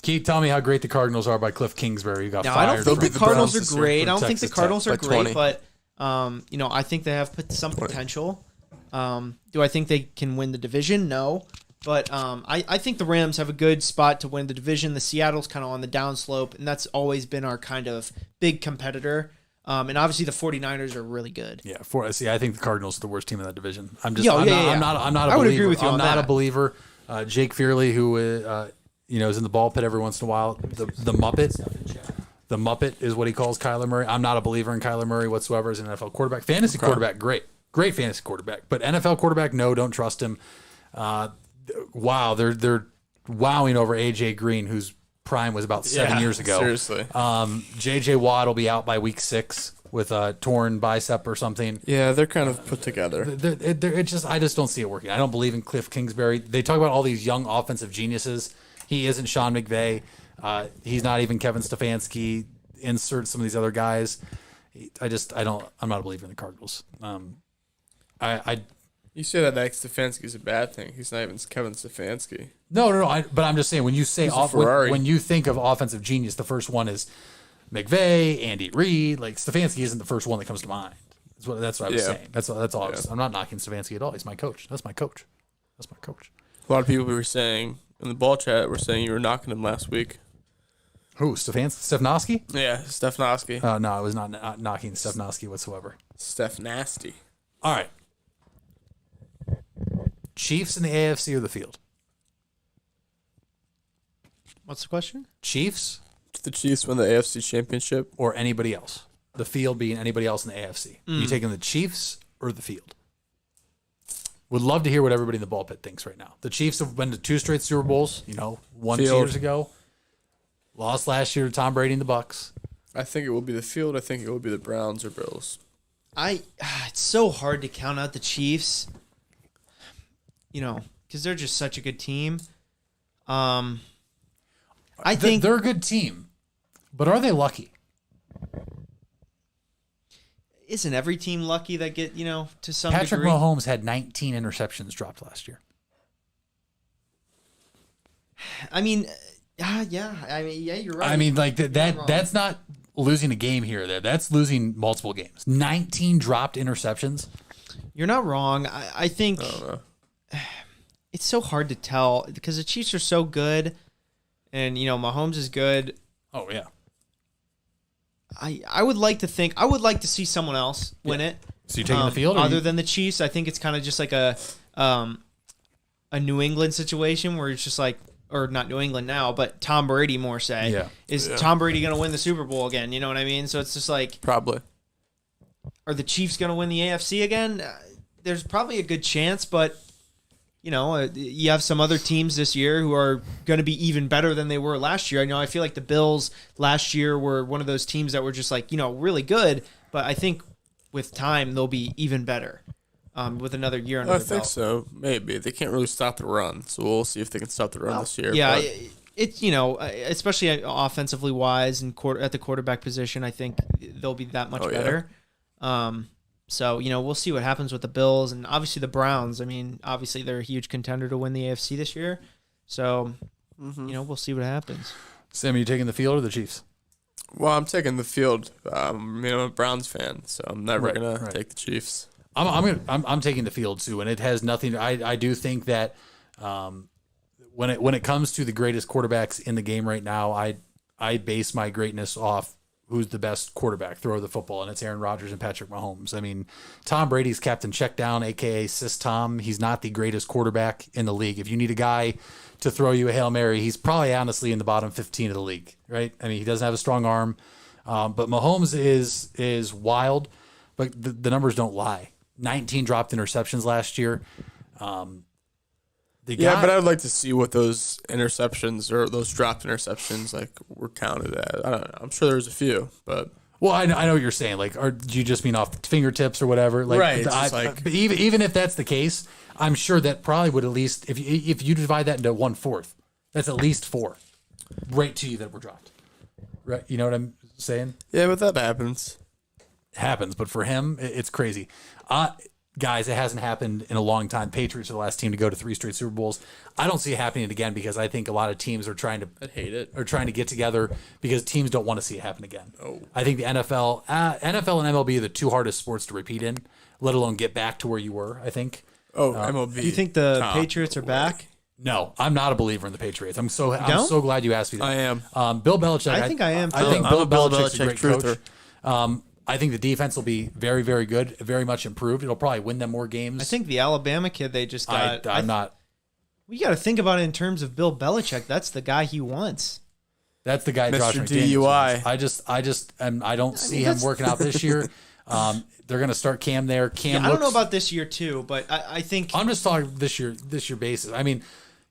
Keep telling me how great the Cardinals are by Cliff Kingsbury. You got fired. I don't think the Cardinals are great. I don't think the Cardinals are great, but I think they have some potential. Do I think they can win the division? No. But I think the Rams have a good spot to win the division. The Seattle's kind of on the downslope, and that's always been our kind of big competitor. And obviously the 49ers are really good. Yeah, I think the Cardinals are the worst team in that division. I'm not a believer. I would agree with you on that. I'm not a believer. Jake Fearley, who is in the ball pit every once in a while, the Muppet is what he calls Kyler Murray. I'm not a believer in Kyler Murray whatsoever as an NFL quarterback. Fantasy quarterback, great fantasy quarterback. But NFL quarterback, no, don't trust him. Wow, they're wowing over AJ Green, whose prime was about 7 years ago. Seriously. JJ Watt will be out by week 6 with a torn bicep or something. Yeah, they're kind of put together. I just don't see it working. I don't believe in Cliff Kingsbury. They talk about all these young offensive geniuses. He isn't Sean McVay. He's not even Kevin Stefanski. Insert some of these other guys. I'm not a believer in the Cardinals. You say that like Stefanski's a bad thing. He's not even Kevin Stefanski. No. But I'm just saying when you say when you think of offensive genius, the first one is McVay, Andy Reid. Like Stefanski isn't the first one that comes to mind. That's what I was saying. That's all. Yeah. I'm not knocking Stefanski at all. He's my coach. That's my coach. A lot of people were saying in the ball chat were saying you were knocking him last week. Who? Stefanski? Yeah, Stefanski. No, I was not knocking Stefanski whatsoever. Steph Nasty. All right. Chiefs in the AFC or the field? What's the question? Chiefs? The Chiefs win the AFC championship? Or anybody else? The field being anybody else in the AFC. You taking the Chiefs or the field? Would love to hear what everybody in the ball pit thinks right now. The Chiefs have been to 2 straight Super Bowls, 2 years ago. Lost last year to Tom Brady and the Bucks. I think it will be the field. I think it will be the Browns or Bills. It's so hard to count out the Chiefs. Because they're just such a good team. I think they're a good team, but are they lucky? Isn't every team lucky that get to some Patrick degree? Mahomes had 19 interceptions dropped last year. You're right. I mean, like that's not losing a game here or there. That's losing multiple games. 19 dropped interceptions. You're not wrong. I think. I don't know. It's so hard to tell because the Chiefs are so good, and Mahomes is good. Oh yeah. I would like to see someone else win it. So you taking the field, other than the Chiefs? I think it's kind of just like a New England situation where it's just like, or not New England now, but Tom Brady more say. Yeah. Is Tom Brady going to win the Super Bowl again? You know what I mean? So it's just like probably. Are the Chiefs going to win the AFC again? There's probably a good chance, but. You have some other teams this year who are going to be even better than they were last year. I feel like the Bills last year were one of those teams that were just like, really good. But I think with time, they'll be even better with another year under their belt. I think so. Maybe. They can't really stop the run. So we'll see if they can stop the run this year. Yeah, it's, especially offensively wise and at the quarterback position, I think they'll be that much better. So, we'll see what happens with the Bills and obviously the Browns. Obviously they're a huge contender to win the AFC this year. So, we'll see what happens. Sam, are you taking the field or the Chiefs? Well, I'm taking the field. I'm a Browns fan, so I'm never going to take the Chiefs. I'm taking the field too, and it has nothing. I do think that when it comes to the greatest quarterbacks in the game right now, I base my greatness off who's the best quarterback, throw the football, and it's Aaron Rodgers and Patrick Mahomes. I mean, Tom Brady's Captain Checkdown, a.k.a. Sis Tom. He's not the greatest quarterback in the league. If you need a guy to throw you a Hail Mary, he's probably honestly in the bottom 15 of the league, right? I mean, he doesn't have a strong arm, but Mahomes is wild, but the numbers don't lie. 19 dropped interceptions last year. But I'd like to see what those interceptions or those dropped interceptions like were counted at. I don't know. I'm sure there was a few, but I know what you're saying. Like, do you just mean off the fingertips or whatever? Like, right. But even if that's the case, I'm sure that probably would at least if you divide that into 1/4, that's at least 4 right to you that were dropped. Right? You know what I'm saying? Yeah, but that happens. It happens, but for him, it's crazy. Guys, it hasn't happened in a long time. Patriots are the last team to go to 3 straight Super Bowls. I don't see it happening again because I think a lot of teams are trying to get together because teams don't want to see it happen again. Oh. I think the NFL and MLB are the 2 hardest sports to repeat in, let alone get back to where you were, I think. MLB. Do you think the Patriots are back? No, I'm not a believer in the Patriots. I'm so glad you asked me that. I am. Bill Belichick. I think I am, I too. think I'm Bill a Bill Belichick's a great Belichick coach. I think the defense will be very, very good, very much improved. It'll probably win them more games. I think the Alabama kid they just got. I'm not. We got to think about it in terms of Bill Belichick. That's the guy he wants. That's the guy Mr. Josh DUI. McDaniels. I don't see him working out this year. They're going to start Cam there. I don't know about this year too, but I think I'm just talking this year basis. I mean,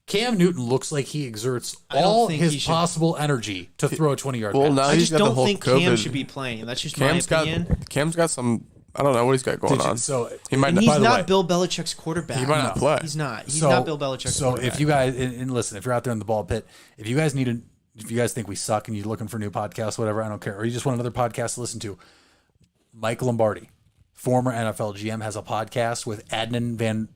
Cam Newton looks like he exerts all his possible energy to throw a 20-yard pass. Now I he's just got the don't whole think COVID. Cam should be playing. That's just my opinion. Cam's got some. I don't know what he's got going on. So he might. He's By the way, not Bill Belichick's quarterback. He might not play. He's not. He's not Bill Belichick's quarterback. So if you guys and listen, if you're out there in the ball pit, if you guys think we suck and you're looking for new podcasts, whatever, I don't care, or you just want another podcast to listen to, Mike Lombardi, former NFL GM, has a podcast with Adnan Van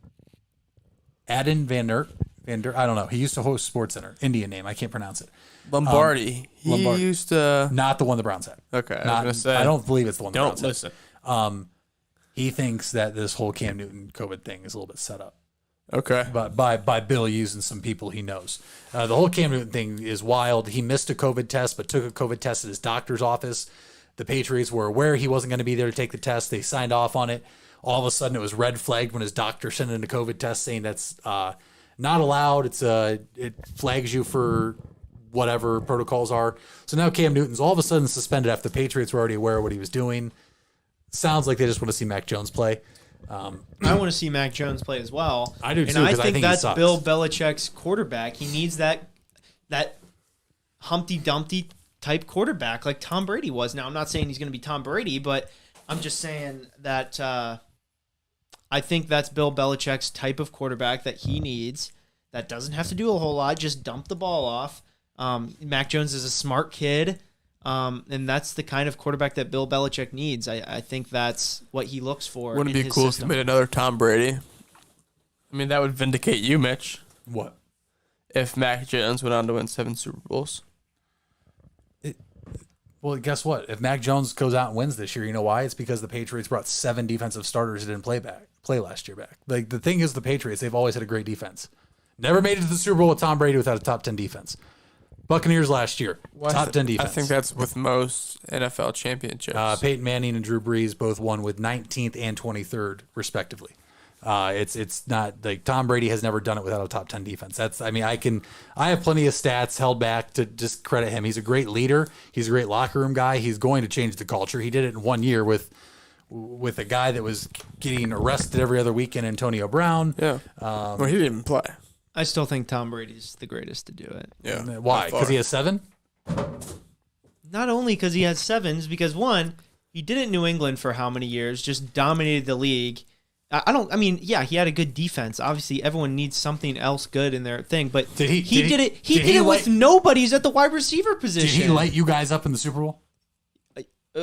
Der. I don't know. He used to host SportsCenter. Indian name. I can't pronounce it. Lombardi. He used to. Not the one the Browns had. Okay. I was going to say. I don't believe it's the one the Browns listen. had. He thinks that this whole Cam Newton COVID thing is a little bit set up. Okay. But by Bill using some people he knows. The whole Cam Newton thing is wild. He missed a COVID test, but took a COVID test at his doctor's office. The Patriots were aware he wasn't going to be there to take the test. They signed off on it. All of a sudden, it was red flagged when his doctor sent in a COVID test saying that's not allowed. It flags you for whatever protocols are. So now Cam Newton's all of a sudden suspended after the Patriots were already aware of what he was doing. Sounds like they just want to see Mac Jones play. I want to see Mac Jones play as well. I do too. And I think that's he sucks. Bill Belichick's quarterback. He needs that Humpty Dumpty type quarterback like Tom Brady was. Now I'm not saying he's going to be Tom Brady, but I'm just saying that I think that's Bill Belichick's type of quarterback that he needs. That doesn't have to do a whole lot. Just dump the ball off. Mac Jones is a smart kid. And that's the kind of quarterback that Bill Belichick needs. I think that's what he looks for. Wouldn't it be cool if he made another Tom Brady? I mean, that would vindicate you, Mitch. What? If Mac Jones went on to win 7 Super Bowls. Well, guess what? If Mac Jones goes out and wins this year, you know why? It's because the Patriots brought 7 defensive starters who didn't play last year back. Like, the thing is, the Patriots, they've always had a great defense. Never made it to the Super Bowl with Tom Brady without a top 10 defense. Buccaneers last year, top 10 defense. I think that's with most NFL championships. Peyton Manning and Drew Brees both won with 19th and 23rd, respectively. It's not like Tom Brady has never done it without a top 10 defense. I have plenty of stats held back to just credit him. He's a great leader. He's a great locker room guy. He's going to change the culture. He did it in 1 year with a guy that was getting arrested every other weekend, Antonio Brown. Yeah. Well, he didn't even play. I still think Tom Brady's the greatest to do it. Yeah. Why? Because he has 7? Not only because he has 7s, because one, he did it in New England for how many years, just dominated the league. He had a good defense. Obviously, everyone needs something else good in their thing, but he did it with nobodies at the wide receiver position. Did he light you guys up in the Super Bowl?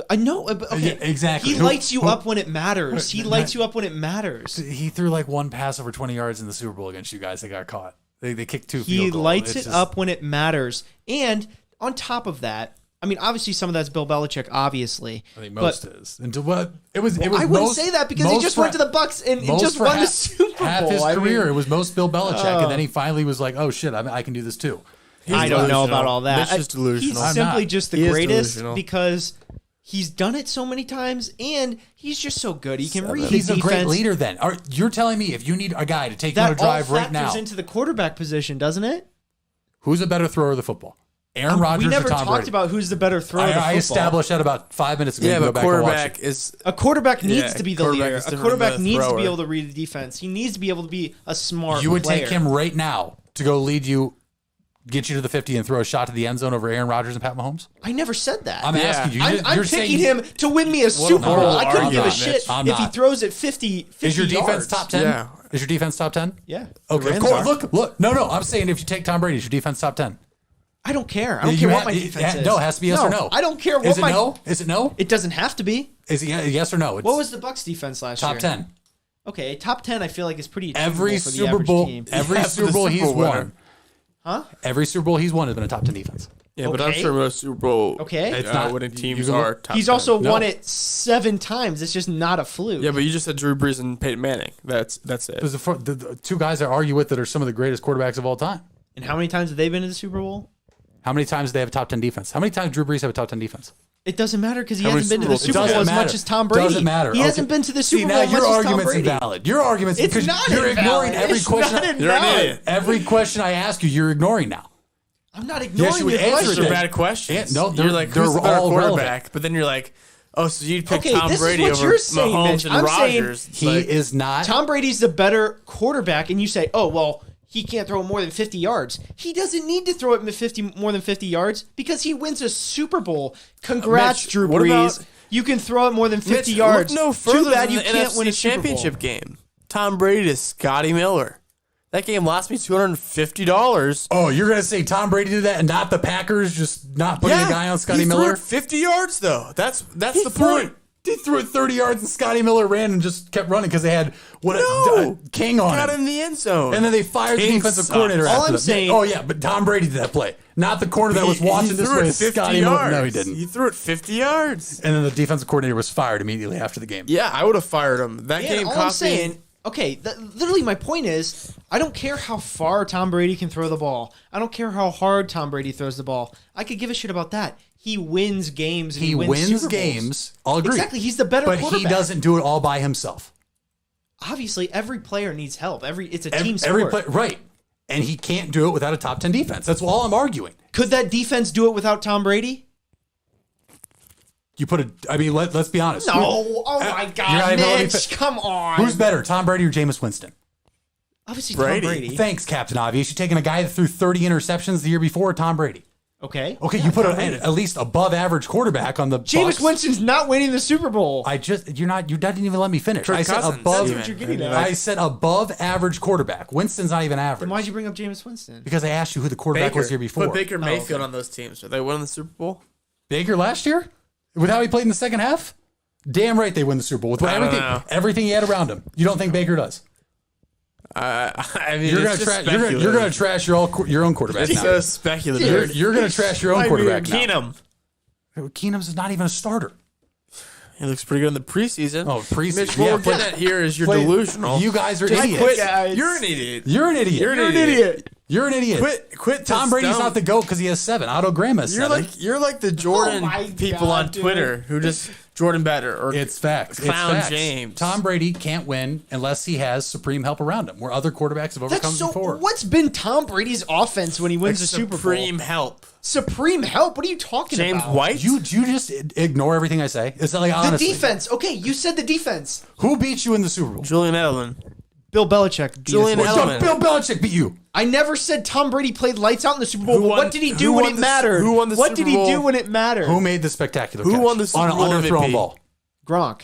I know, but okay. Yeah, exactly. He lights you up when it matters. He lights you up when it matters. He threw like one pass over 20 yards in the Super Bowl against you guys. They got caught. They kicked 2 field goals. He lights it up when it matters. And on top of that, I mean, obviously some of that's Bill Belichick, obviously. I think most is. And it was I wouldn't say that because he just went to the Bucks and just won the Super Bowl. Half his career, it was most Bill Belichick, and then he finally was like, "Oh shit, I can do this too." I don't know about all that. Mitch is delusional. He's simply just the greatest because He's done it so many times, and he's just so good. He can read He's the a defense. great leader then. You're telling me if you need a guy to take you on a drive right now. That all factors into the quarterback position, doesn't it? Who's a better thrower of the football? Aaron Rodgers We never or Tom talked Brady? about who's the better thrower of the football. I established that about 5 minutes ago. Yeah, Go but back and watch quarterback it. is A quarterback needs to be the quarterback leader. is A different quarterback than the needs to be thrower. able to read the defense. He needs to be able to be a smart You would player. take him right now to go lead you, get you to the 50 and throw a shot to the end zone over Aaron Rodgers and Pat Mahomes? I never said that. I'm asking you. I'm You're picking saying, him to win me a Super Bowl. horrible I couldn't give a argument, shit Mitch. I'm if he not. throws it 50 Is your defense yards. top 10? Yeah. Is your defense top 10? Yeah. The Okay, of Rams course. are. Look. No. I'm saying if you take Tom Brady, is your defense top 10? I don't care. I don't You care what have- my it- defense is. No, it has to be yes or no. I don't care what Is it my. no? Is it no? It doesn't have to be. Is it yes or no? It's What was the Bucs defense last year? top 10? Okay, top 10. I feel like is pretty. Every achievable for the Super average Bowl, team. every Yeah, for Super the Bowl Super he's Bowl winner. won. Huh? Every Super Bowl he's won has been a top 10 defense. Yeah, but I'm Okay. sure most Super Bowl Okay. It's not- winning you teams can look- are top He's 10. also No. won it 7 times. It's just not a fluke. Yeah, but you just said Drew Brees and Peyton Manning. That's it. There's the two guys I argue with that are some of the greatest quarterbacks of all time. And how many times have they been to the Super Bowl? How many times do they have a top 10 defense? How many times Drew Brees have a top 10 defense? It doesn't matter because he How many hasn't been to the Super Super Bowls? Bowl It as doesn't much matter. as Tom Brady. Doesn't matter. He Okay. hasn't been to the See, Super now Bowl as much your as Tom argument's Brady. invalid. Your argument's It's because not you're invalid. ignoring every It's question. not You're an invalid. idiot. Every question I ask you, you're ignoring now. I'm not ignoring Yes, you would your answer question. Those it are then. bad questions. Yeah, no, you're like, they're who's the better all quarterback? relevant. But then you're like, oh, so you'd pick Okay, Tom this is Brady what over you're saying, Mahomes Mitch. and I'm saying Rodgers. He Like, is not. Tom Brady's the better quarterback, and you say, oh, well, he can't throw more than 50 yards. He doesn't need to throw it more than 50 yards because he wins a Super Bowl. Congrats, Mitch, Drew what Brees. about- You can throw it more than 50 Mitch, yards. Look no further Too bad than you the can't NFC win a Super Bowl. championship game. Tom Brady to Scotty Miller. That game lost me $250. Oh, you're going to say Tom Brady did that and not the Packers just not putting a guy on Scotty he Miller? threw it 50 yards though. That's He the threw point. it. He threw it 30 yards and Scotty Miller ran and just kept running because they had No. King on Got him. in the end zone. And then they fired the King defensive sucks. coordinator All after I'm that. saying- Oh, yeah, but Tom Brady did that play. Not the corner that was watching this threw way. it 50 Scotty yards. Miller. No, he didn't. He threw it 50 yards. And then the defensive coordinator was fired immediately after the game. Yeah, I would have fired him. That Yeah, game all I'm cost me. saying, okay, literally my point is, I don't care how far Tom Brady can throw the ball. I don't care how hard Tom Brady throws the ball. I could give a shit about that. He wins games. And He wins Super Bowls. games. I'll agree. Exactly. He's the better But quarterback. he doesn't do it all by himself. Obviously, every player needs help. It's a team sport. Every play, right. And he can't do it without a top 10 defense. That's all I'm arguing. Could that defense do it without Tom Brady? You put let's be honest. No. Oh my you're not God, even letting me Mitch! Come on. Who's better, Tom Brady or Jameis Winston? Obviously Brady. Tom Brady. Thanks, Captain Obvious. You're taking a guy that threw 30 interceptions the year before, Tom Brady. Okay. Okay, Yeah, you put Tom Brady. at least above average quarterback on the Jameis Bucs. Winston's not winning the Super Bowl. You didn't even let me finish. Kirk I said Cousins, above. even. That's what you're getting at. I said above average quarterback. Winston's not even average. Then why'd you bring up Jameis Winston? Because I asked you who the quarterback was the year before. Put Baker Mayfield okay. on those teams. Are they winning the Super Bowl? Baker last year? With how he played in the second half? Damn right they win the Super Bowl. With I don't everything, know. everything he had around him. You don't think Baker does? I mean, You're it's gonna just you're gonna trash your own quarterback It's now. so speculative. You're gonna trash your own quarterback now. Keenum. Keenum's not even a starter. He looks pretty good in the preseason. Oh, preseason. Mitch, what Yeah, we're getting at here is you're Play- delusional. You guys are Just idiots. quit. Guys. You're an idiot. You're an idiot. You're an idiot. You're an idiot. Quit. Tom Brady's Stone. not the GOAT because he has 7. Otto Graham has 7. You're like the Jordan Oh my people God, on dude. Twitter who just Jordan better or It's facts. It's Clown facts. James. Tom Brady can't win unless he has supreme help around him, where other quarterbacks have overcome That's so. before. What's been Tom Brady's offense when he wins the Super Bowl? supreme help. Supreme help. What are you talking James about? White. You just ignore everything I say. It's not like The honestly. defense. Okay, you said the defense. Who beat you in the Super Bowl? Julian Edelman. Bill Belichick. beat Julian us. Edelman. Bill Belichick beat you. I never said Tom Brady played lights out in the Super Bowl. Who But won- what did he do who when won it the- mattered? who won the What Super did he do Bowl? when it mattered? Who made the spectacular Who catch? won the Super on an Bowl underthrown MVP? ball? Gronk.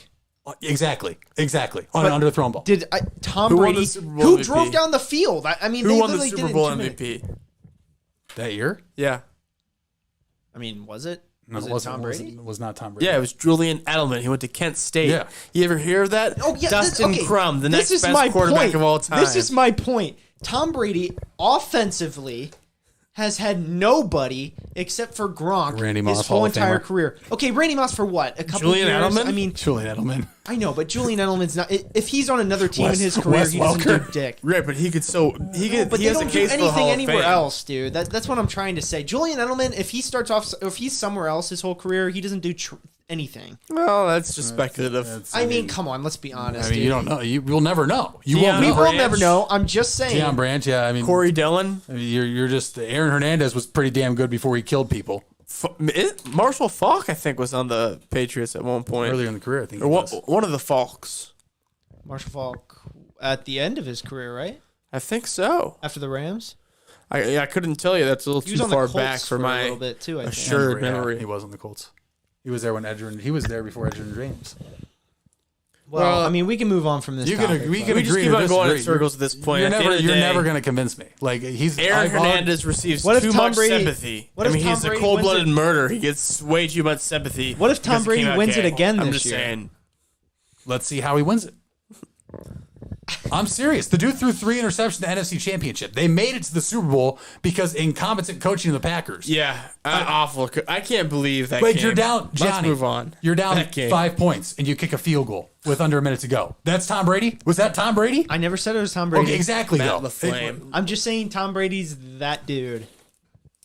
Exactly. On But an underthrown ball. Did Tom Who won Brady? the Super Bowl Who MVP? drove down the field? I mean, Who they won the literally Super did it in Bowl 2 minutes. MVP? That year? Yeah. I mean, was it? No, Was it it wasn't. Tom Brady? It was not Tom Brady. Yeah, it was Julian Edelman. He went to Kent State. Yeah. You ever hear of that? Oh yeah, Dustin okay. Crum, the This next is best my quarterback point. of all time. This is my point. Tom Brady offensively has had nobody except for Gronk Randy Moss, his Hall whole of entire Famer. career. Okay, Randy Moss for what? A couple Julian years? Edelman? I mean, Julian Edelman. I know, but Julian Edelman's not. If he's on another team Wes- in his career, Wes he doesn't do Welker. dick. Right, but he could so he could But he they has a don't do case for the anything Hall of anywhere Fame. else, dude. That's what I'm trying to say. Julian Edelman, if he starts off, if he's somewhere else his whole career, he doesn't do anything. Well, that's just speculative. I mean, come on, let's be honest. I mean, you don't know. We'll never know. You won't We know. will never know. I'm just saying. Deion Branch, yeah. I mean, Corey Dillon. I mean, you're just Aaron Hernandez was pretty damn good before he killed people Marshall Faulk, I think, was on the Patriots at one point. earlier in the career. I think. Or one of the Falks. Marshall Faulk at the end of his career, right? I think so. After the Rams? I couldn't tell you. That's a little He was too on the far Colts back for a my little bit too, I think. assured Yeah, memory. he was on the Colts. He was there when he was there before Edgerrin James. Well, I mean, we can move on from this. We topic, can We agree just keep to on going in disagree. circles at this point. You're At the end of the day, never going to convince me. Like Aaron Hernandez receives What if too Tom much Brady- sympathy. what if I mean, Tom he's a Brady cold-blooded wins it- murder. He gets way too much sympathy. What if Tom because he Brady came out wins it gay. again I'm this just year? saying. Let's see how he wins it. I'm serious. The dude threw 3 interceptions in the NFC Championship. They made it to the Super Bowl because incompetent coaching of the Packers. Yeah, awful. I can't believe that. Like game. you're down, Johnny. Let's move on. You're down That game. 5 points and you kick a field goal with under a minute to go. That's Tom Brady? Was that Tom Brady? I never said it was Tom Brady. Okay, exactly Matt though. LaFlame. I'm just saying Tom Brady's that dude.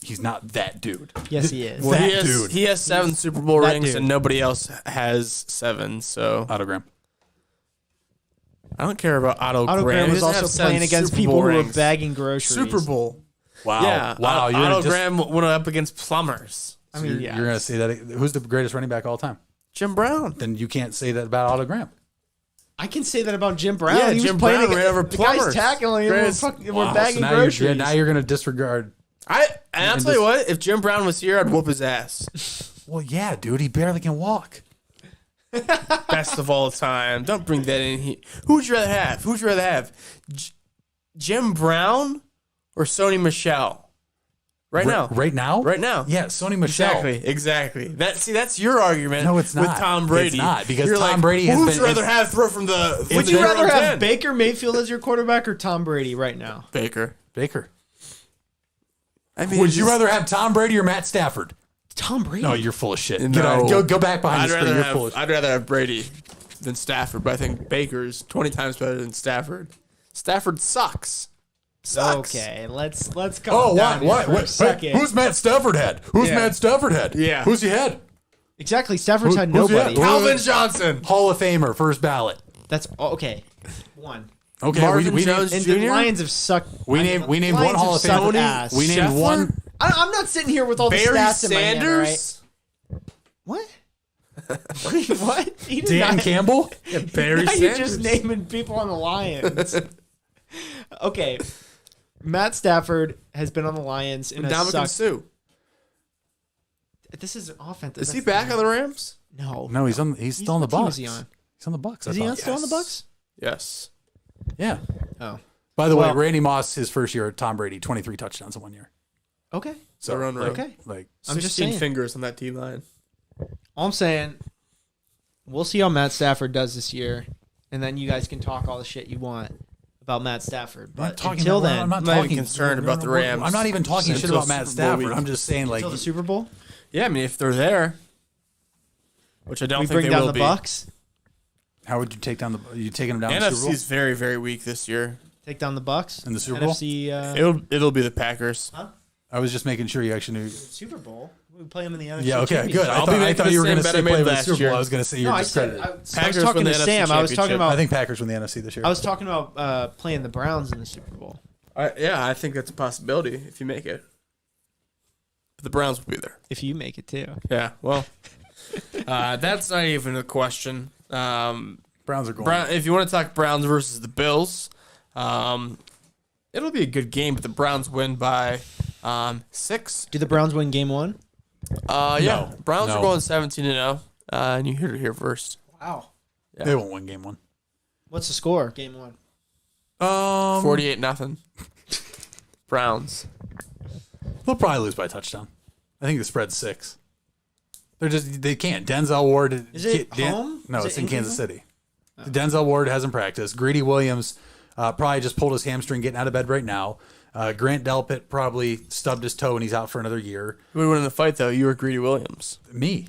He's not that dude. Yes, he is. Well, He that dude. he has 7 Super Bowl that rings dude. and nobody else has 7. So Autogram. I don't care about Otto Otto Graham. Graham He was doesn't also have 7 playing against Super people Bowl who were rings. bagging groceries. Super Bowl. Wow. Yeah, Wow. Otto Graham went up against plumbers. I mean, You're going to say that. Who's the greatest running back of all time? Jim Brown. Then you can't say that about Otto Graham. I can say that about Jim Brown. Yeah, he was Jim playing Brown against, ran over the guys plumbers. tackling him. Greatest- We're bagging so groceries. now you're going to disregard. And I'll tell you what, if Jim Brown was here, I'd whoop his ass. Well, yeah, dude. He barely can walk. Best of all time. Don't bring that in here. Who would you rather have? Who would you rather have? Jim Brown or Sony Michel? Right now. Right now? Right now. Yeah, Sony Michel. Exactly. That's your argument. No, it's With not. Tom Brady. It's not, because You're Tom like, Brady has who been- would you rather have throw from the? Would you rather have 10? Baker Mayfield as your quarterback or Tom Brady right now? Baker? I mean, Would you rather have Tom Brady or Matt Stafford? Tom Brady. No, you're full of shit. No. Get out. Go back behind the screen. You're full of shit. I'd rather have Brady than Stafford, but I think Baker's 20 times better than Stafford. Stafford sucks. Okay, let's calm Oh, down what? here for a second. Who's Matt Stafford had? Who's Yeah. Matt Stafford had? Yeah. Who's he had? Exactly. Stafford's had who's he nobody. at? Calvin Johnson. Hall of Famer, first ballot. That's okay. One. Okay, Marvin we Jones named, And the Jr.? Lions have sucked. we named one Lions Hall have of sucked Famer. ass. We named Scheffler? one. I'm not sitting here with all the Barry stats in my hand, all Sanders? right? What? What? He did Dan not- Campbell. Barry Now you're Sanders. just naming people on the Lions. Okay. Matt Stafford has been on the Lions and has Dominican sucked. Sue. This is an offense. Is he back on the Rams? No. No, he's still on the what team Bucks. is he on? He's on the Bucks. Is I he thought. still on the Bucks? Yes. Yeah. Oh. By the Well- way, Randy Moss, his first year at Tom Brady, 23 touchdowns in 1 year. Okay. So Run, like, okay. like I'm just 16 saying. fingers on that team line. All I'm saying, we'll see how Matt Stafford does this year, and then you guys can talk all the shit you want about Matt Stafford. I'm not But talking until about, then, I'm not not even talking concerned about the Rams I'm not even talking shit until about Matt Super Bowl Stafford. week. I'm just saying, like, until the Super Bowl, Yeah, I mean, if they're there, which I don't we think bring they down will the be. Bucks. how would you take down the? Are you taking them down the Super Bowl? NFC's very, very weak this year. Take down the Bucks In the Super Bowl? NFC It'll be the Packers. I was just making sure you actually knew. Super Bowl. We play them in the NFC. Yeah, okay, Championship. good. I'll be I making thought the you were same going to bet say I made play with the last Super Bowl. year. I was going to say No, you're I said discredited. I was Packers talking win to the NFC Sam. I was talking championship. I about think Packers win the NFC this year. I was talking about playing the Browns in the Super Bowl. Yeah, I think that's a possibility if you make it. But the Browns will be there. If you make it too. Yeah, well, that's not even a question. Browns are going. If you want to talk Browns versus the Bills, it'll be a good game, but the Browns win by 6. Do the Browns win Game 1? Yeah, Browns No. are going 17-0, and you heard it here first. Wow. Yeah. They won't win game 1. What's the score? Game 1. 48-0. Browns. They'll probably lose by a touchdown. I think the spread's 6. They can't. Denzel Ward. Is it home? No, Is it's it in in Kansas Cleveland? City. Denzel Ward hasn't practiced. Greedy Williams probably just pulled his hamstring getting out of bed right now. Grant Delpit probably stubbed his toe and he's out for another year. Who would win in the fight, though? You or Greedy Williams? Me.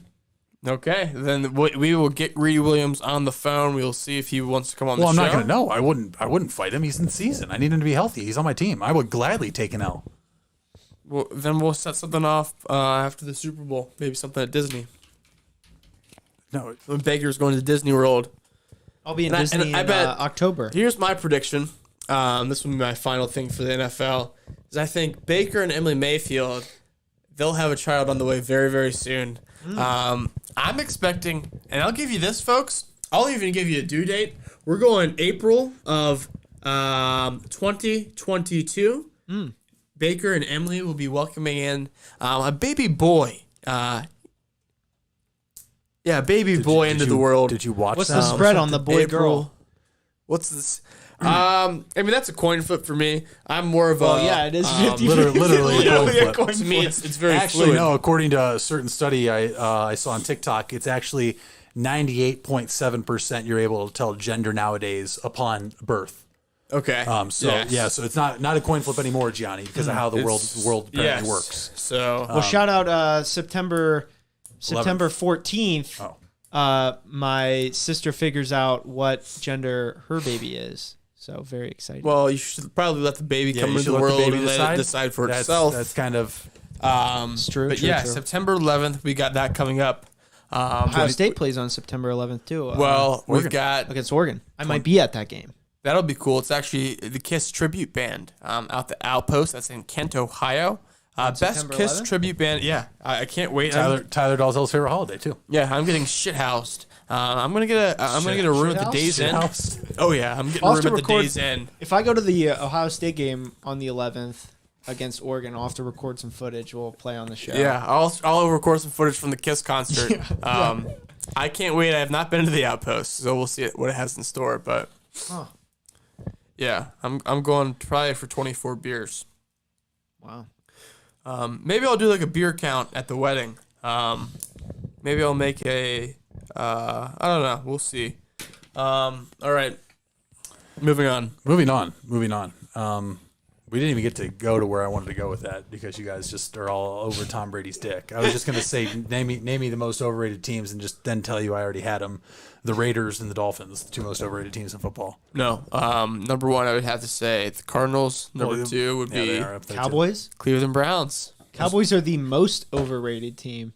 Okay, then we will get Greedy Williams on the phone. We'll see if he wants to come on Well, the I'm show. not going to know. I wouldn't fight him. He's in season. I need him to be healthy. He's on my team. I would gladly take an L. Well, then we'll set something off after the Super Bowl. Maybe something at Disney. No, when Baker's going to Disney World. I'll be in Disney in October. Here's my prediction. This will be my final thing for the NFL. Is I think Baker and Emily Mayfield, they'll have a child on the way very, very soon. I'm expecting, and I'll give you this, folks. I'll even give you a due date. We're going April of 2022. Baker and Emily will be welcoming in a baby boy. Baby boy into the world. Did you watch What's that? the spread on the boy-girl? What's this? I mean, that's a coin flip for me. I'm more of it is 50 literally a coin flip. To me, it's very Actually, fluid. no. According to a certain study I saw on TikTok, it's actually 98.7% you're able to tell gender nowadays upon birth. Okay. So it's not a coin flip anymore, Gianni, because of how the world apparently works. So well, shout out September 14th. Oh. My sister figures out what gender her baby is. So very excited. well, you should probably let the baby come you into should the let the world baby and let it decide for itself. That's kind of it's true. But true, yeah, true. September 11th, we got that coming up. Ohio State plays on September 11th too. We've got Against Oregon. I might be at that game. that'll be cool. It's actually the Kiss tribute band out the Outpost. That's in Kent, Ohio. Best September Kiss 11th? tribute band. Yeah, I can't wait. Tyler Dalzell's favorite holiday too. I'm getting shithoused. I'm gonna get a room at the Days Inn. Oh yeah, I'm getting a I'll have room to at the record- Days Inn. If I go to the Ohio State game on the 11th against Oregon, I'll have to record some footage. We'll play on the show. Yeah, I'll record some footage from the Kiss concert. I can't wait. I have not been to the Outpost, so we'll see what it has in store. But yeah, I'm going probably for 24 beers. Wow. Maybe I'll do like a beer count at the wedding. Maybe I'll make a. I don't know. We'll see. All right. Moving on. Moving on. We didn't even get to go to where I wanted to go with that because you guys just are all over Tom Brady's dick. I was just going to say, name me the most overrated teams and just then tell you I already had them. The Raiders and the Dolphins, the two most overrated teams in football. No. Number one, I would have to say the Cardinals. Number two would they be are up there too. Cowboys? Cleveland Browns. Cowboys are the most overrated team.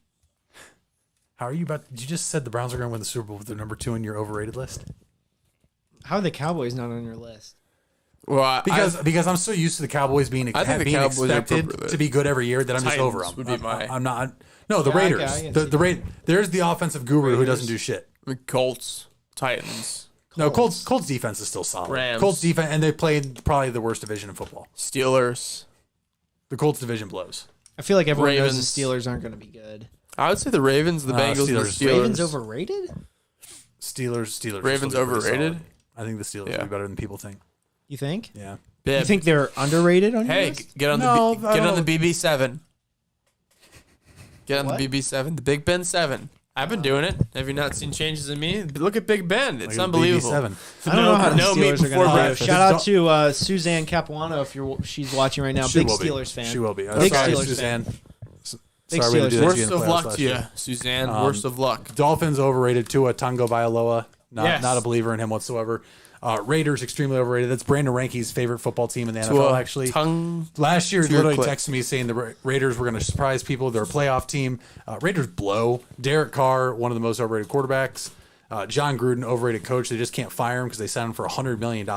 How are you about? You just said the Browns are going to win the Super Bowl with their number 2 in your overrated list. How are the Cowboys not on your list? Well, Because I'm so used to the Cowboys being think the being Cowboys are expected appropriate. to be good every year that I'm just Titans over them. would be my- I'm not. No, the Yeah, Raiders. okay, I can see There's the offensive guru who doesn't do shit. the Colts, Titans, No, Colts defense is still solid. Rams. Colts defense, and they played probably the worst division in football. Steelers. The Colts division blows. I feel like everyone knows Ravens. the Steelers aren't going to be good. I would say the Ravens, the Bengals, and the Steelers. Steelers. Ravens overrated? Steelers. are Ravens still pretty overrated? solid. I think the Steelers Yeah. will be better than people think. You think? Yeah. Bib. You think they're underrated on your Hey, list? get on No, the I get on don't- the BB7. Get on What? the BB7, the Big Ben 7. I've been doing it. Have you not seen changes in me? Look at Big Ben. It's Like unbelievable. BB7. I don't know how the no meat Steelers are before going to do. breakfast. Shout out to Suzanne Capuano if she's watching right now. She Big will be. Steelers fan. She will be. Big Sorry, Steelers Suzanne. Big Sorry we had to Steelers do that to Worst you in the of playoffs luck last to year. you, Suzanne. Worst of luck. Dolphins overrated. Tua Tagovailoa. Yes. Not a believer in him whatsoever. Raiders extremely overrated. That's Brandon Ranke's favorite football team in the NFL. Actually, last year he your literally clip. texted me saying the Raiders were going to surprise people. They're a playoff team. Raiders blow. Derek Carr, one of the most overrated quarterbacks. John Gruden, overrated coach. They just can't fire him because they signed him for $100 million.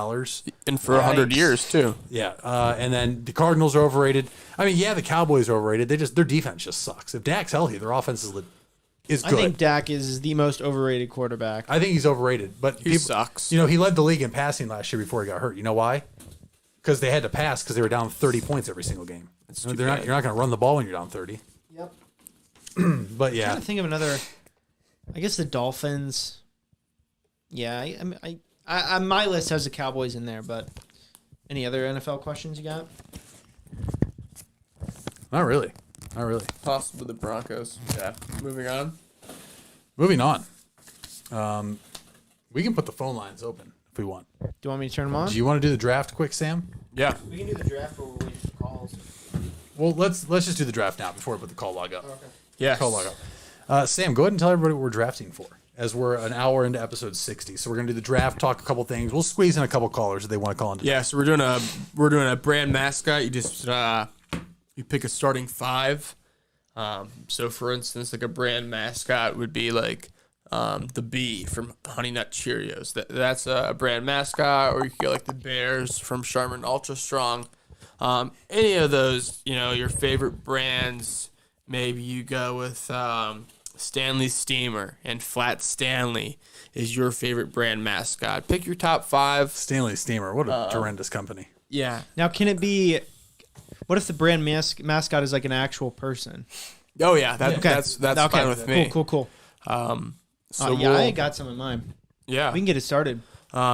And for 100 years, too. Yeah, and then the Cardinals are overrated. I mean, yeah, the Cowboys are overrated. Their defense just sucks. If Dak's healthy, their offense is good. I think Dak is the most overrated quarterback. I think he's overrated, but He sucks. You know, he led the league in passing last year before he got hurt. You know why? Because they had to pass because they were down 30 points every single game. You're not going to run the ball when you're down 30. Yep. But I'm yeah, trying to think of another. I guess the Dolphins. Yeah, I my list has the Cowboys in there, but any other NFL questions you got? not really. Possibly the Broncos. Yeah. Moving on. Moving on. We can put the phone lines open if we want. Do you want me to turn them on? Do you want to do the draft quick, Sam? Yeah. We can do the draft while we're waiting for calls. Well, let's just do the draft now before we put the call log up. Okay. Yes. Call log up. Sam, go ahead and tell everybody what we're drafting for, as we're an hour into episode 60. So we're gonna do the draft, talk a couple things. We'll squeeze in a couple callers if they want to call in. Yeah, so we're doing a brand mascot. You just you pick a starting 5. So for instance, like a brand mascot would be like the bee from Honey Nut Cheerios. That's a brand mascot, or you could get like the bears from Charmin Ultra Strong. Any of those, your favorite brands. Maybe you go with Stanley Steamer, and Flat Stanley is your favorite brand mascot. Pick your top 5. Stanley Steamer, what a horrendous company. Yeah. Now, can it be? What if the brand mascot is like an actual person? Oh yeah, that's okay. fine with me. Cool. So I got some in mind. Yeah, we can get it started. Go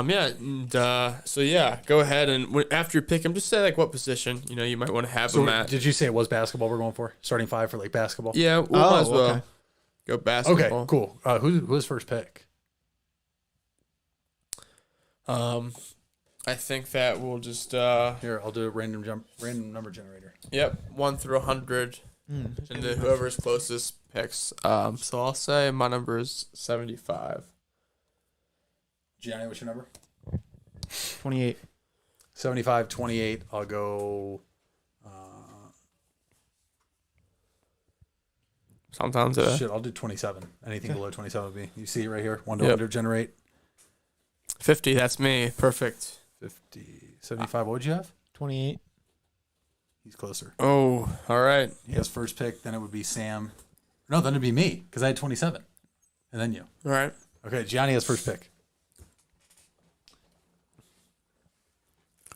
ahead and after you pick him, just say like what position you might want to have him at. Did you say it was basketball we're going for? Starting 5 for like basketball? Yeah, might as well okay. go basketball. Okay, cool. Who's first pick? I think that we'll just Here, I'll do a random number generator. Yep, 1 through 100, and then whoever's closest picks. So I'll say my number is 75. Gianni, what's your number? 28. 75, 28. I'll go. Sometimes I'll do 27. Anything below 27 would be. You see it right here. 1 to 100 generate. 50. That's me. Perfect. 50, 75. What would you have? 28. He's closer. Oh, all right. He has first pick. Then it would be Sam. No, then it'd be me because I had 27, and then you. All right. Okay, Gianni has first pick.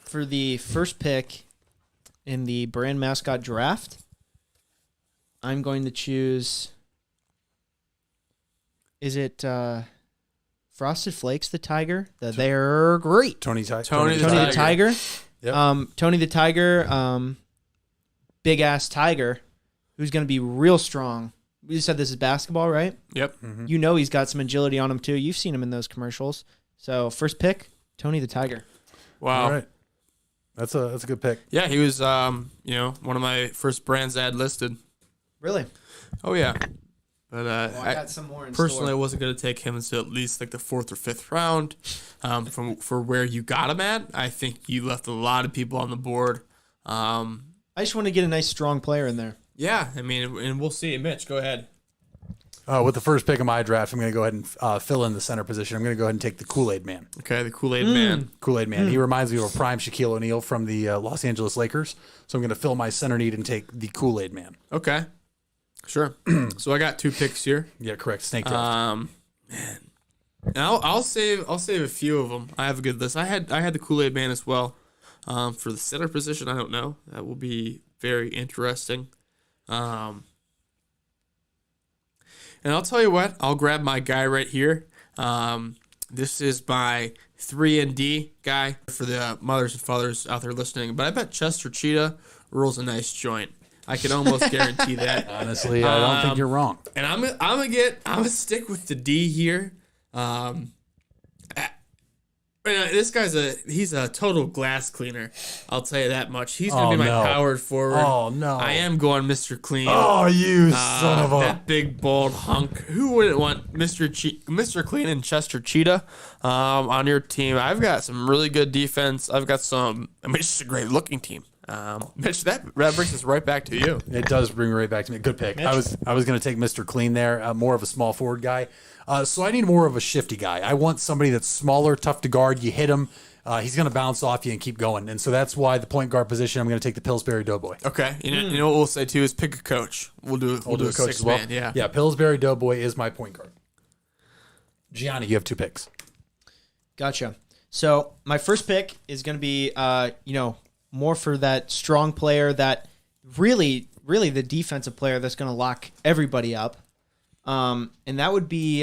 For the first pick in the brand mascot draft, I'm going to choose. Is it Frosted Flakes the Tiger? They're great. Tony the the Tiger. Yep. Tony the Tiger, big ass tiger, who's going to be real strong. We said this is basketball, right? Yep. Mm-hmm. He's got some agility on him too. You've seen him in those commercials. So first pick, Tony the Tiger. Wow. All right. That's a good pick. Yeah, he was one of my first brands I had listed. Really? Oh yeah. But I got some more in personally, store. I wasn't going to take him until at least like the 4th or 5th round. For where you got him at, I think you left a lot of people on the board. I just want to get a nice, strong player in there. Yeah, I mean, and we'll see. Mitch, go ahead. With the first pick of my draft, I'm going to go ahead and fill in the center position. I'm going to go ahead and take the Kool-Aid Man. Okay, the Kool-Aid Man. Kool-Aid Man. He reminds me of a prime Shaquille O'Neal from the Los Angeles Lakers. So I'm going to fill my center need and take the Kool-Aid Man. Okay. Sure. So I got 2 picks here. Yeah, correct. Snake draft. Man. And I'll save a few of them. I have a good list. I had the Kool-Aid Man as well. For the center position, I don't know. That will be very interesting. And I'll tell you what, I'll grab my guy right here. This is my 3-and-D guy for the mothers and fathers out there listening. But I bet Chester Cheetah rolls a nice joint. I can almost guarantee that. Honestly, I don't think you're wrong. And I'm gonna stick with the D here. This guy's he's a total glass cleaner. I'll tell you that much. He's gonna be my powered forward. Oh no! I am going Mr. Clean. Oh, you son of a that big bald hunk. Who wouldn't want Mr. Clean and Chester Cheetah on your team? I've got some really good defense. I've got some. I mean, it's just a great looking team. Mitch, that brings us right back to you. It does bring me right back to me. Good pick. Mitch. I was going to take Mr. Clean there, more of a small forward guy. So I need more of a shifty guy. I want somebody that's smaller, tough to guard. You hit him, he's going to bounce off you and keep going. And so that's why the point guard position, I'm going to take the Pillsbury Doughboy. Okay. You know what we'll say too is pick a coach. We'll do a coach six as well. Man. Yeah. Yeah. Pillsbury Doughboy is my point guard. Gianni, you have 2 picks. Gotcha. So my first pick is going to be, more for that strong player that really the defensive player that's going to lock everybody up. And that would be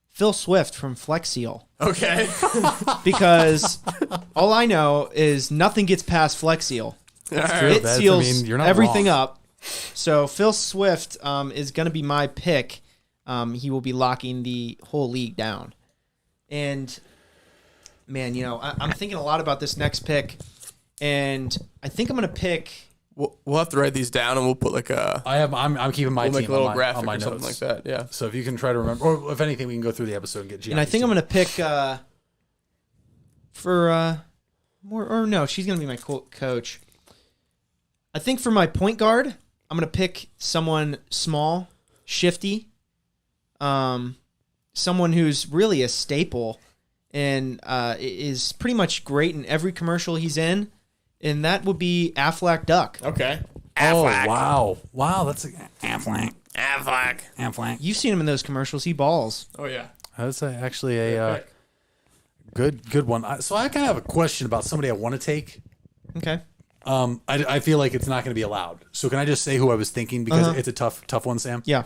Phil Swift from Flex Seal. Okay. Because all I know is nothing gets past Flex Seal. It seals everything up. So Phil Swift is going to be my pick. He will be locking the whole league down. And, man, I'm thinking a lot about this next pick. And I think I'm going to pick... We'll have to write these down, and we'll put like a... I'm keeping my team make a little graphic on my or notes. something like that, yeah. So if you can try to remember... Or if anything, we can go through the episode and get Gianni's And I think team. I'm going to pick she's going to be my coach. I think for my point guard, I'm going to pick someone small, shifty, someone who's really a staple and is pretty much great in every commercial he's in, and that would be Aflac Duck. Okay. Oh, Affleck. wow, that's Affleck. Affleck. You've seen him in those commercials. He balls. Oh yeah. That's actually a good one. So I kind of have a question about somebody I want to take. Okay. I feel like it's not going to be allowed. So can I just say who I was thinking because it's a tough one, Sam? Yeah.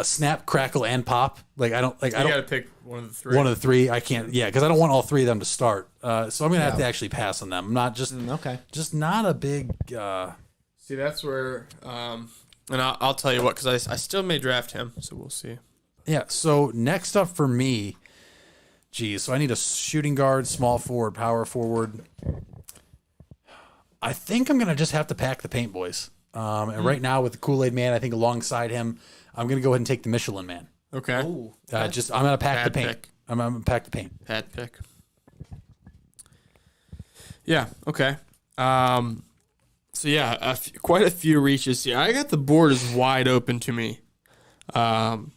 Snap, Crackle, and Pop. Like I don't. You gotta pick one of the three. One of the three. I can't. Yeah, because I don't want all three of them to start. So I'm gonna have to actually pass on them. I'm not just Okay. Just not a big. See, that's where. And I'll tell you what, because I still may draft him, so we'll see. Yeah. So next up for me, geez. So I need a shooting guard, small forward, power forward. I think I'm gonna just have to pack the paint boys. And right now with the Kool-Aid Man, I think alongside him, I'm gonna go ahead and take the Michelin Man. Okay. Ooh. I'm gonna pack the Bad paint. pick. I'm gonna pack the paint. Bad pick. Yeah. Okay. So yeah, quite a few reaches here. I got the board is wide open to me. Man.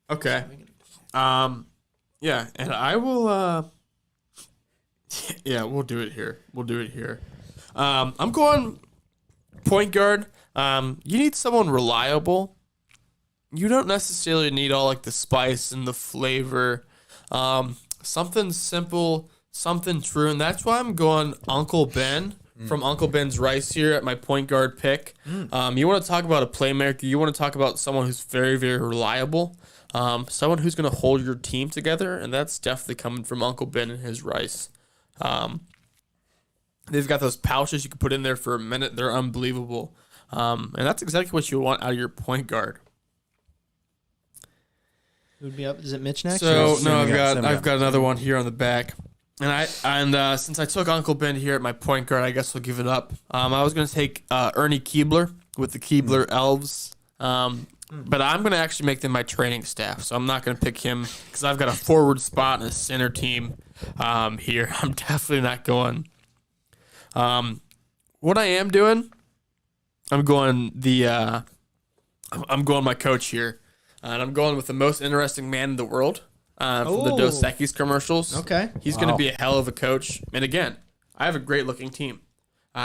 Okay. Yeah, and I will. Yeah, we'll do it here. I'm going point guard. You need someone reliable. You don't necessarily need all like the spice and the flavor. Something simple, something true, and that's why I'm going Uncle Ben from Uncle Ben's Rice here at my point guard pick. You want to talk about a playmaker. You want to talk about someone who's very, very reliable. Someone who's going to hold your team together, and that's definitely coming from Uncle Ben and his Rice. They've got those pouches you can put in there for a minute. They're unbelievable. And that's exactly what you want out of your point guard. Who'd be up? Is it Mitch next? So Or- no, Sam I've got- got another one here on the back, and since I took Uncle Ben here at my point guard, I guess I'll give it up. I was gonna take Ernie Keebler with the Keebler Elves, but I'm gonna actually make them my training staff, so I'm not gonna pick him because I've got a forward spot and a center team here. I'm definitely not going. What I am doing, I'm going my coach here. And I'm going with the most interesting man in the world from the Dos Oh. Equis commercials. Okay. He's going to be a hell of a coach. And again, I have a great looking team.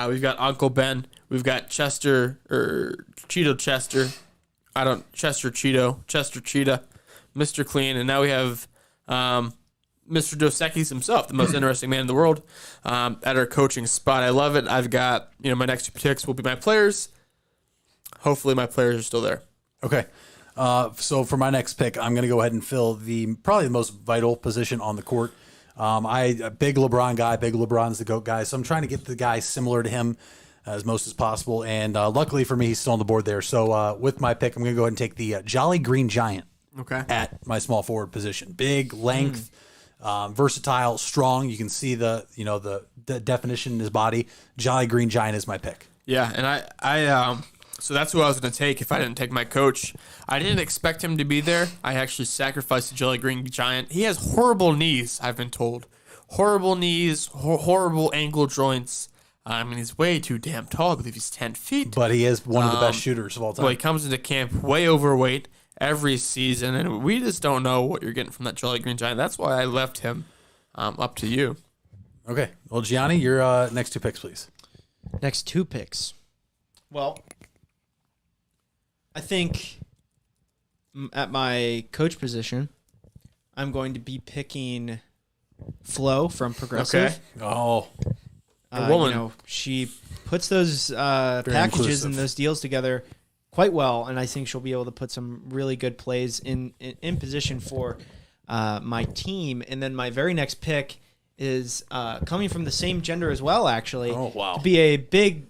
We've got Uncle Ben. We've got Chester Cheeto, Chester Cheetah, Mr. Clean. And now we have Mr. Dos Equis himself, the most interesting man in the world, at our coaching spot. I love it. I've got, my next two picks will be my players. Hopefully my players are still there. Okay. So for my next pick, I'm going to go ahead and fill probably the most vital position on the court. A big LeBron guy. Big LeBron's the GOAT guy. So I'm trying to get the guy similar to him as most as possible. And luckily for me, he's still on the board there. So with my pick, I'm going to go ahead and take the Jolly Green Giant at my small forward position. Big, length, versatile, strong. You can see the definition in his body. Jolly Green Giant is my pick. Yeah, and I so that's who I was going to take if I didn't take my coach. I didn't expect him to be there. I actually sacrificed the Jolly Green Giant. He has horrible knees, I've been told. Horrible knees, horrible ankle joints. He's way too damn tall. I believe he's 10 feet. But he is one of the best shooters of all time. Well, he comes into camp way overweight every season, and we just don't know what you're getting from that Jolly Green Giant. That's why I left him up to you. Okay. Well, Gianni, your next two picks, please. Next two picks. Well, I think at my coach position, I'm going to be picking Flo from Progressive. Okay. Oh, A woman. She puts those packages inclusive. and those deals together quite well, and I think she'll be able to put some really good plays in position for my team. And then my very next pick is coming from the same gender as well, actually. Oh, wow. To be a big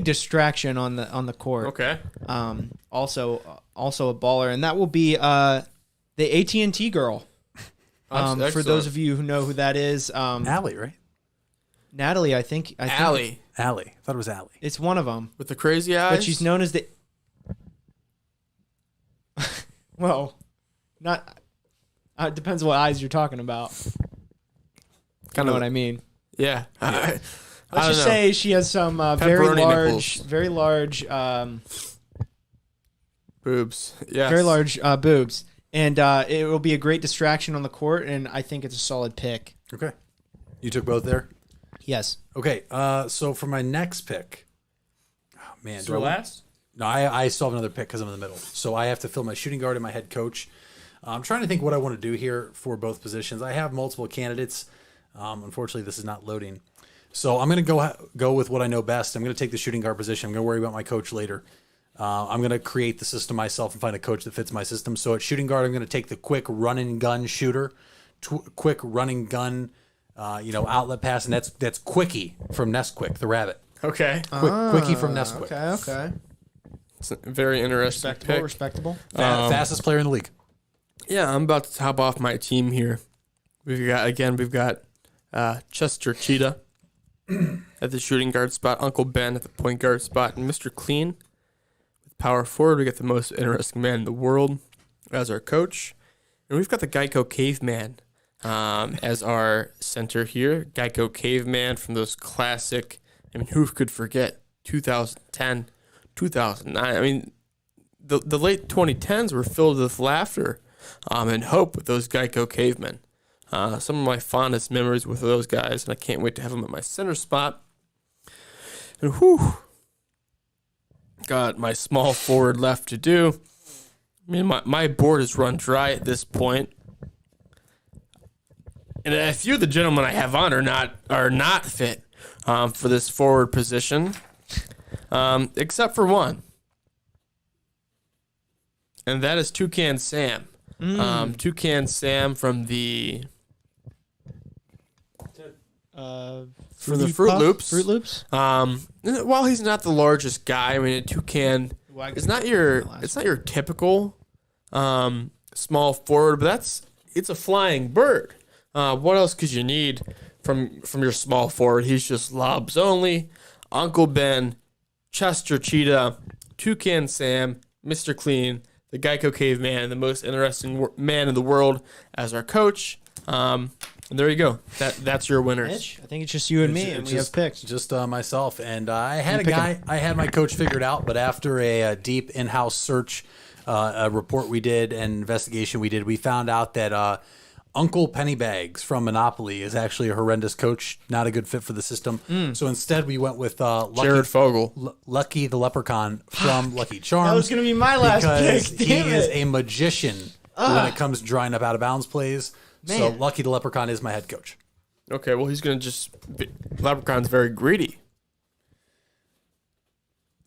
distraction on the court. Okay. Also a baller, and that will be the AT&T girl. For those of you who know who that is, Allie, right? Natalie, I think Allie Allie. I thought it was Allie. it's one of them, with the crazy eyes. but she's known as the. Well, not. It depends what eyes you're talking about. kind Know what I mean? Yeah. Let's don't just know. say she has some very Pepperoni large, nipples. very large Boobs. Yes. Very large boobs. And it will be a great distraction on the court, and I think it's a solid pick. Okay. You took both there? Yes. Okay. So for my next pick, oh, man. So last? No, I still have another pick because I'm in the middle. So I have to fill my shooting guard and my head coach. I'm trying to think what I want to do here for both positions. I have multiple candidates. Unfortunately, this is not loading. So I'm going to go with what I know best. I'm going to take the shooting guard position. I'm going to worry about my coach later. I'm going to create the system myself and find a coach that fits my system. So at shooting guard, I'm going to take the quick run and gun shooter, quick running gun, outlet pass, and that's Quickie from Nesquik, the rabbit. Okay. Quickie from Nesquik. Okay. It's a very interesting pick. Respectable. Fastest player in the league. Yeah, I'm about to top off my team here. We've got Chester Cheetah at the shooting guard spot, Uncle Ben at the point guard spot, and Mr. Clean with power forward. We got the most interesting man in the world as our coach, and we've got the Geico Caveman as our center here. Geico Caveman from those classic. I mean, who could forget 2010, 2009? I mean, the late 2010s were filled with laughter and hope with those Geico Cavemen. Some of my fondest memories with those guys, and I can't wait to have them at my center spot. And got my small forward left to do. I mean, my board is run dry at this point. And a few of the gentlemen I have on are not fit for this forward position, except for one, and that is Toucan Sam. Toucan Sam from the Fruit Loops. Fruit Loops. While he's not the largest guy, I mean, a toucan is not your typical small forward, but it's a flying bird. What else could you need from your small forward? He's just lobs only. Uncle Ben, Chester Cheetah, Toucan Sam, Mr. Clean, the Geico Caveman, and the most interesting man in the world as our coach. And there you go. That's your winners. Mitch, I think it's just you and me, and we have picks. Just myself. And I had my coach figured out, but after a deep in-house search, a report we did, and investigation we did, we found out that Uncle Pennybags from Monopoly is actually a horrendous coach, not a good fit for the system. So instead, we went with Jared Fogle. Lucky the Leprechaun from Lucky Charms. That was going to be my last pick. He is a magician when it comes to drawing up out-of-bounds plays. Man. So Lucky the Leprechaun is my head coach. Okay, well, he's going to Leprechaun's very greedy.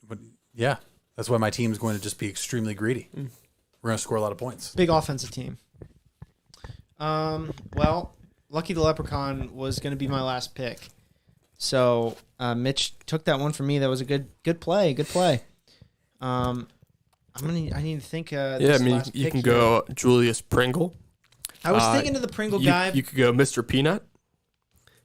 But yeah, that's why my team is going to just be extremely greedy. We're going to score a lot of points. Big offensive team. Well, Lucky the Leprechaun was going to be my last pick. So Mitch took that one from me. That was a good play. Good play. I need to think. You can go Julius Pringle. I was thinking of the Pringle guy. You could go Mr. Peanut.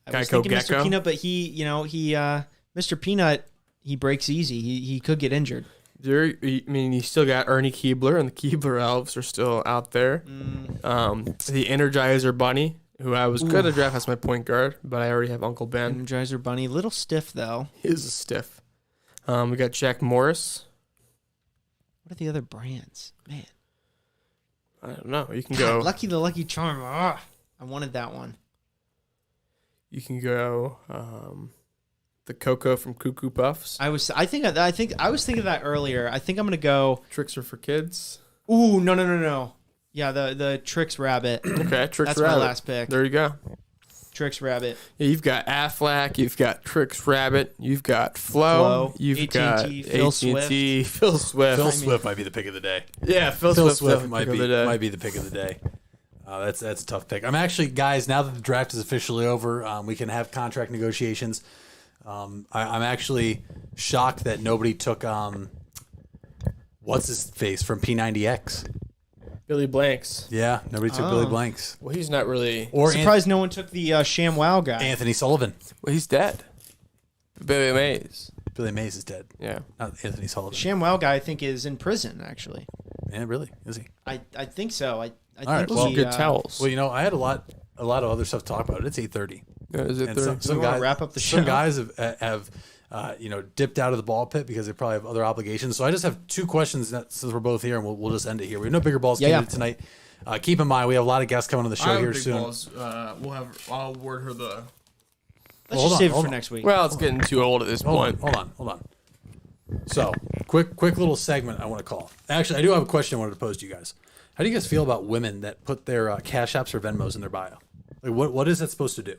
I was thinking Mr. Peanut, but Mr. Peanut, he breaks easy. He could get injured. You still got Ernie Keebler, and the Keebler Elves are still out there. The Energizer Bunny, who I was going to draft as my point guard, but I already have Uncle Ben. Energizer Bunny, little stiff though. He is a stiff. We got Jack Morris. What are the other brands, man? I don't know. You can go Lucky the Lucky Charm. I wanted that one. You can go the Coco from Cuckoo Puffs. I was thinking of that earlier. I think I'm gonna go Tricks are for kids. Ooh, no. Yeah, the Tricks Rabbit. Okay, Tricks That's Rabbit. my last pick. There you go. Tricks Rabbit. Yeah, you've got Aflac, you've got Tricks Rabbit, you've got Flo, you've AT&T, got Phil AT&T, Phil Swift. Phil Swift might be the pick of the day. Yeah, Phil Swift might be the pick of the day. That's a tough pick. I'm actually, guys, now that the draft is officially over, we can have contract negotiations. I'm actually shocked that nobody took what's his face from P90X. Billy Blanks. Yeah, nobody took Billy Blanks. Well, he's not really. Or surprised no one took the ShamWow guy. Anthony Sullivan. Well, he's dead. Billy Mays. Billy Mays is dead. Yeah. Not Anthony Sullivan. ShamWow guy, I think, is in prison, actually. Yeah, really? Is he? I think so. I think right, Those are he, good towels. Well, I had a lot of other stuff to talk about. It's 8:30. It's 8:30. Some wanna guys wrap up the show? Some guys have dipped out of the ball pit because they probably have other obligations. So I just have 2 questions since we're both here, and we'll just end it here. We have no bigger balls tonight. Keep in mind, we have a lot of guests coming on the show here soon. I'll word her the. Let's just save it for next week. Well, it's getting too old at this point. Hold on. So, quick little segment I want to call. Actually, I do have a question I wanted to pose to you guys. How do you guys feel about women that put their Cash Apps or Venmos in their bio? Like, what is that supposed to do?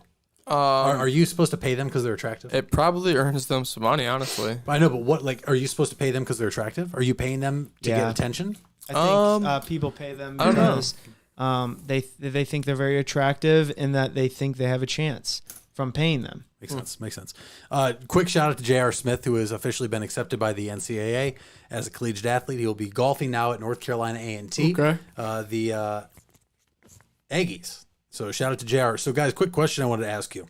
Are you supposed to pay them because they're attractive? It probably earns them some money, honestly. I know, but are you supposed to pay them because they're attractive? Are you paying them to get attention? I think people pay them because they think they're very attractive and that they think they have a chance from paying them. Makes sense. Quick shout out to J.R. Smith, who has officially been accepted by the NCAA as a collegiate athlete. He will be golfing now at North Carolina A&T, the Aggies. So shout out to J.R. So guys, quick question I wanted to ask you: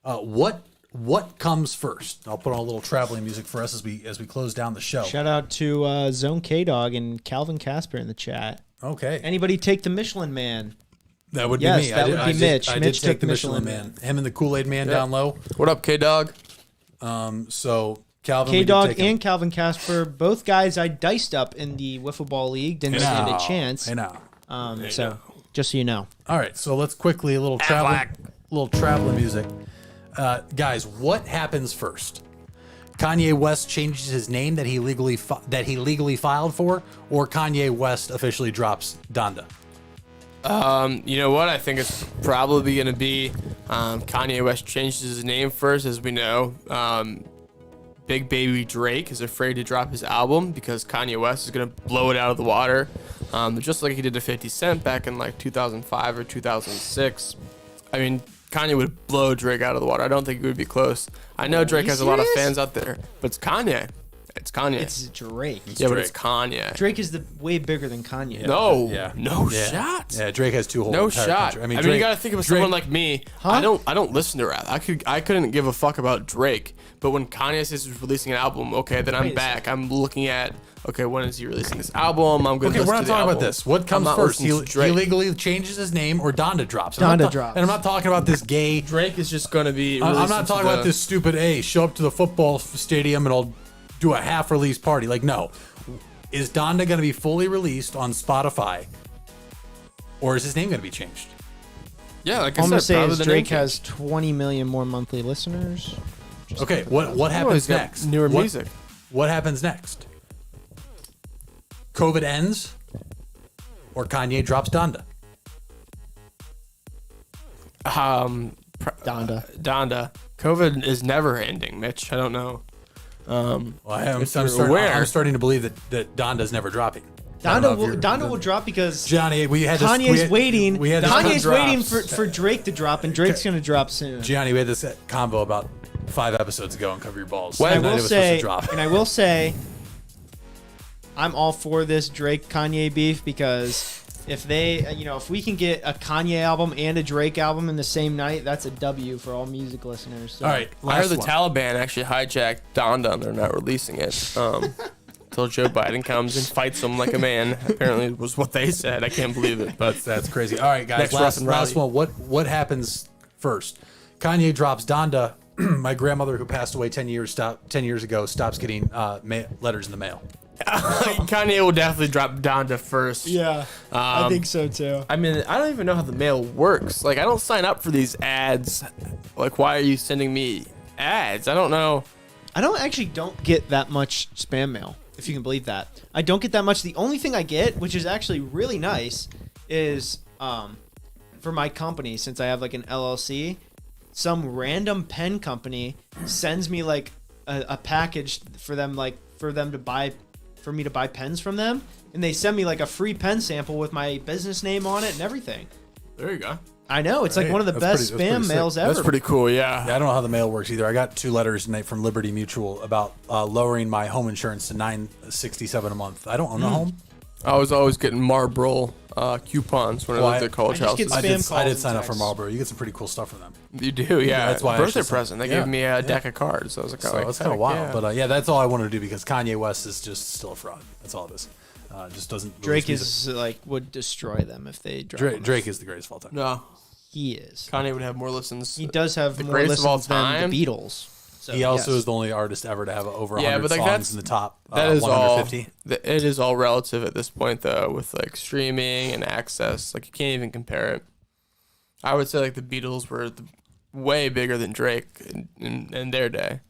what comes first? I'll put on a little traveling music for us as we close down the show. Shout out to Zone K Dog and Calvin Casper in the chat. Okay. Anybody take the Michelin Man? That would be me. That would be Mitch. I Mitch did take took the Michelin Man. Him and the Kool-Aid Man down low. What up, K-Dog? So Calvin, K-Dog and Calvin Casper, both guys I diced up in the Wiffle Ball League. Didn't stand a chance. I know. So just so you know. All right. So let's quickly a little traveling music. Guys, what happens first? Kanye West changes his name that he legally filed for, or Kanye West officially drops Donda? You know what? I think it's probably going to be Kanye West changes his name first, as we know. Big Baby Drake is afraid to drop his album because Kanye West is going to blow it out of the water, just like he did to 50 Cent back in like 2005 or 2006. I mean, Kanye would blow Drake out of the water. I don't think it would be close. I know Drake has a lot of fans out there, but it's Kanye. It's Kanye. It's Drake. But it's Kanye. Drake is way bigger than Kanye. No shot. Yeah, Drake has 2 whole No entire shot. country. I mean, you got to think of someone like me. I don't listen to rap. I couldn't give a fuck about Drake. But when Kanye says he's releasing an album, okay, then I'm back. I'm looking at, okay, when is he releasing this album? I'm going to listen to the album. Okay, we're not talking about this. What comes first? He legally changes his name, or Donda drops? Donda drops. And I'm not talking about this gay. Drake is just going to be. I'm not talking about this stupid. Show up to the football stadium and I'll do a half-release party. Like, no. Is Donda going to be fully released on Spotify, or is his name going to be changed? Yeah, like I'm going to say Drake has 20 million more monthly listeners. Okay, what happens next? Newer music. What happens next? COVID ends, or Kanye drops Donda? Donda. COVID is never ending, Mitch. I don't know. I'm starting to believe that Donda's never dropping. Donda will drop because Johnny, Kanye's waiting. Kanye's waiting for Drake to drop, and Drake's going to drop soon. Gianni, we had this combo about 5 episodes ago on Cover Your Balls. I will say, I'm all for this Drake Kanye beef because if we can get a Kanye album and a Drake album in the same night, that's a W for all music listeners. So. All right, I heard the Taliban actually hijacked Donda and they're not releasing it until Joe Biden comes and fights him like a man. Apparently, was what they said. I can't believe it, but that's crazy. All right, guys, last one. What happens first? Kanye drops Donda. My grandmother, who passed away 10 years ago, stops getting letters in the mail. Kanye will definitely drop Donda first. Yeah, I think so too. I mean, I don't even know how the mail works. Like, I don't sign up for these ads. Like, why are you sending me ads? I don't know. I don't get that much spam mail, if you can believe that. I don't get that much. The only thing I get, which is actually really nice, is for my company, since I have like an LLC, some random pen company sends me like a package for them to buy. For me to buy pens from them, and they send me like a free pen sample with my business name on it and everything. There you go. I know, it's like one of the best spam mails ever. That's pretty cool, yeah. I don't know how the mail works either. I got 2 letters tonight from Liberty Mutual about lowering my home insurance to $967 a month. I don't own a home. I was always getting Marlboro coupons when I lived at college houses. I did sign up for Marlboro. You get some pretty cool stuff from them. You do, yeah. That's why birthday present. They gave me a deck of cards. So I was like, that's kind of wild. But that's all I wanted to do because Kanye West is just still a fraud. That's all it is. Just doesn't. Drake is would destroy them if they drop Drake is the greatest of all time. No, he is. Kanye would have more listens. He does have more listens than the Beatles. So, He also yes. is the only artist ever to have over 100 but, like, songs that's- in the top That is all. 150. It is all relative at this point, though, with like streaming and access. Like you can't even compare it. I would say like the Beatles were way bigger than Drake in their day.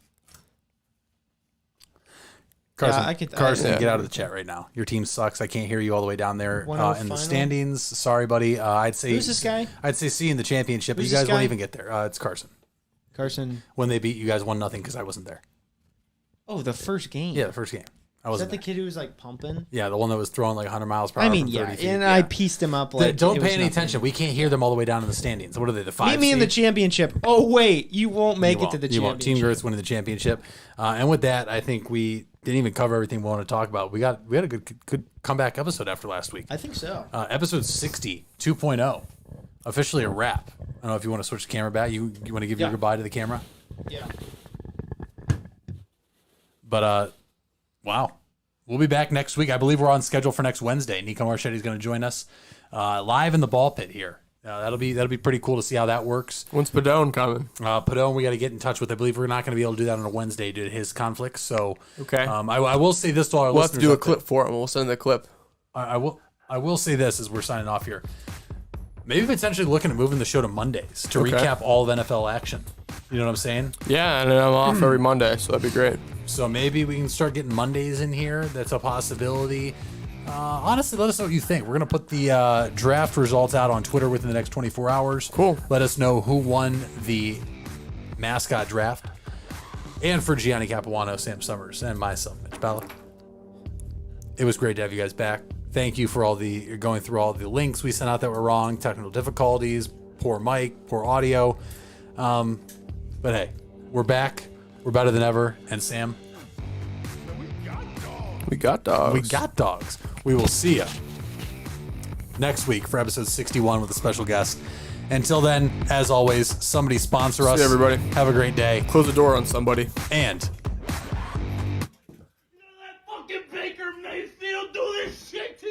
Carson, Yeah, get out of the chat right now. Your team sucks. I can't hear you all the way down there One in oh the final? standings. Sorry, buddy. I'd say Who's this guy? I'd say C in the championship, but Who's you guys this won't guy? even get there. It's Carson. Carson. When they beat you guys 1-0 because I wasn't there. Oh, the first game. Yeah, the first game. I Is wasn't that the there. kid who was like pumping? Yeah, the one that was throwing like 100 miles per hour. I mean, from yeah, 30 feet. and Yeah. I pieced him up like. Don't it pay was any nothing. attention. We can't hear them all the way down in the standings. What are they? The 5 Meet me in the seed? championship. Oh wait, you won't make You it to the won't. You won't. Team championship. Girth's winning the championship. And with that, I think we didn't even cover everything we want to talk about. We had a good comeback episode after last week. I think so. Episode 60, 2.0. Officially a wrap. I don't know if you want to switch the camera back. You want to give your goodbye to the camera? Yeah. But wow. We'll be back next week. I believe we're on schedule for next Wednesday. Nico Marchetti is going to join us live in the ball pit here. That'll be pretty cool to see how that works. When's Padone coming? Padone, we got to get in touch with. I believe we're not going to be able to do that on a Wednesday due to his conflicts. So Okay. I will say this to all our We'll have listeners. to do a out there. clip for him. We'll send the clip. I will say this as we're signing off here. Maybe potentially looking at moving the show to Mondays to Okay. recap all of NFL action. You know what I'm saying? Yeah, and I'm off every Monday, so that'd be great. So maybe we can start getting Mondays in here. That's a possibility. Honestly, let us know what you think. We're going to put the draft results out on Twitter within the next 24 hours. Cool. Let us know who won the mascot draft. And for Gianni Capuano, Sam Summers, and myself, Mitch Balla. It was great to have you guys back. Thank you for going through all the links we sent out that were wrong, technical difficulties, poor mic, poor audio. But hey, we're back. We're better than ever. And Sam, We got dogs. we got dogs. We will see you next week for episode 61 with a special guest. Until then, as always, somebody sponsor us. See you, everybody. Have a great day. Close the door on somebody. And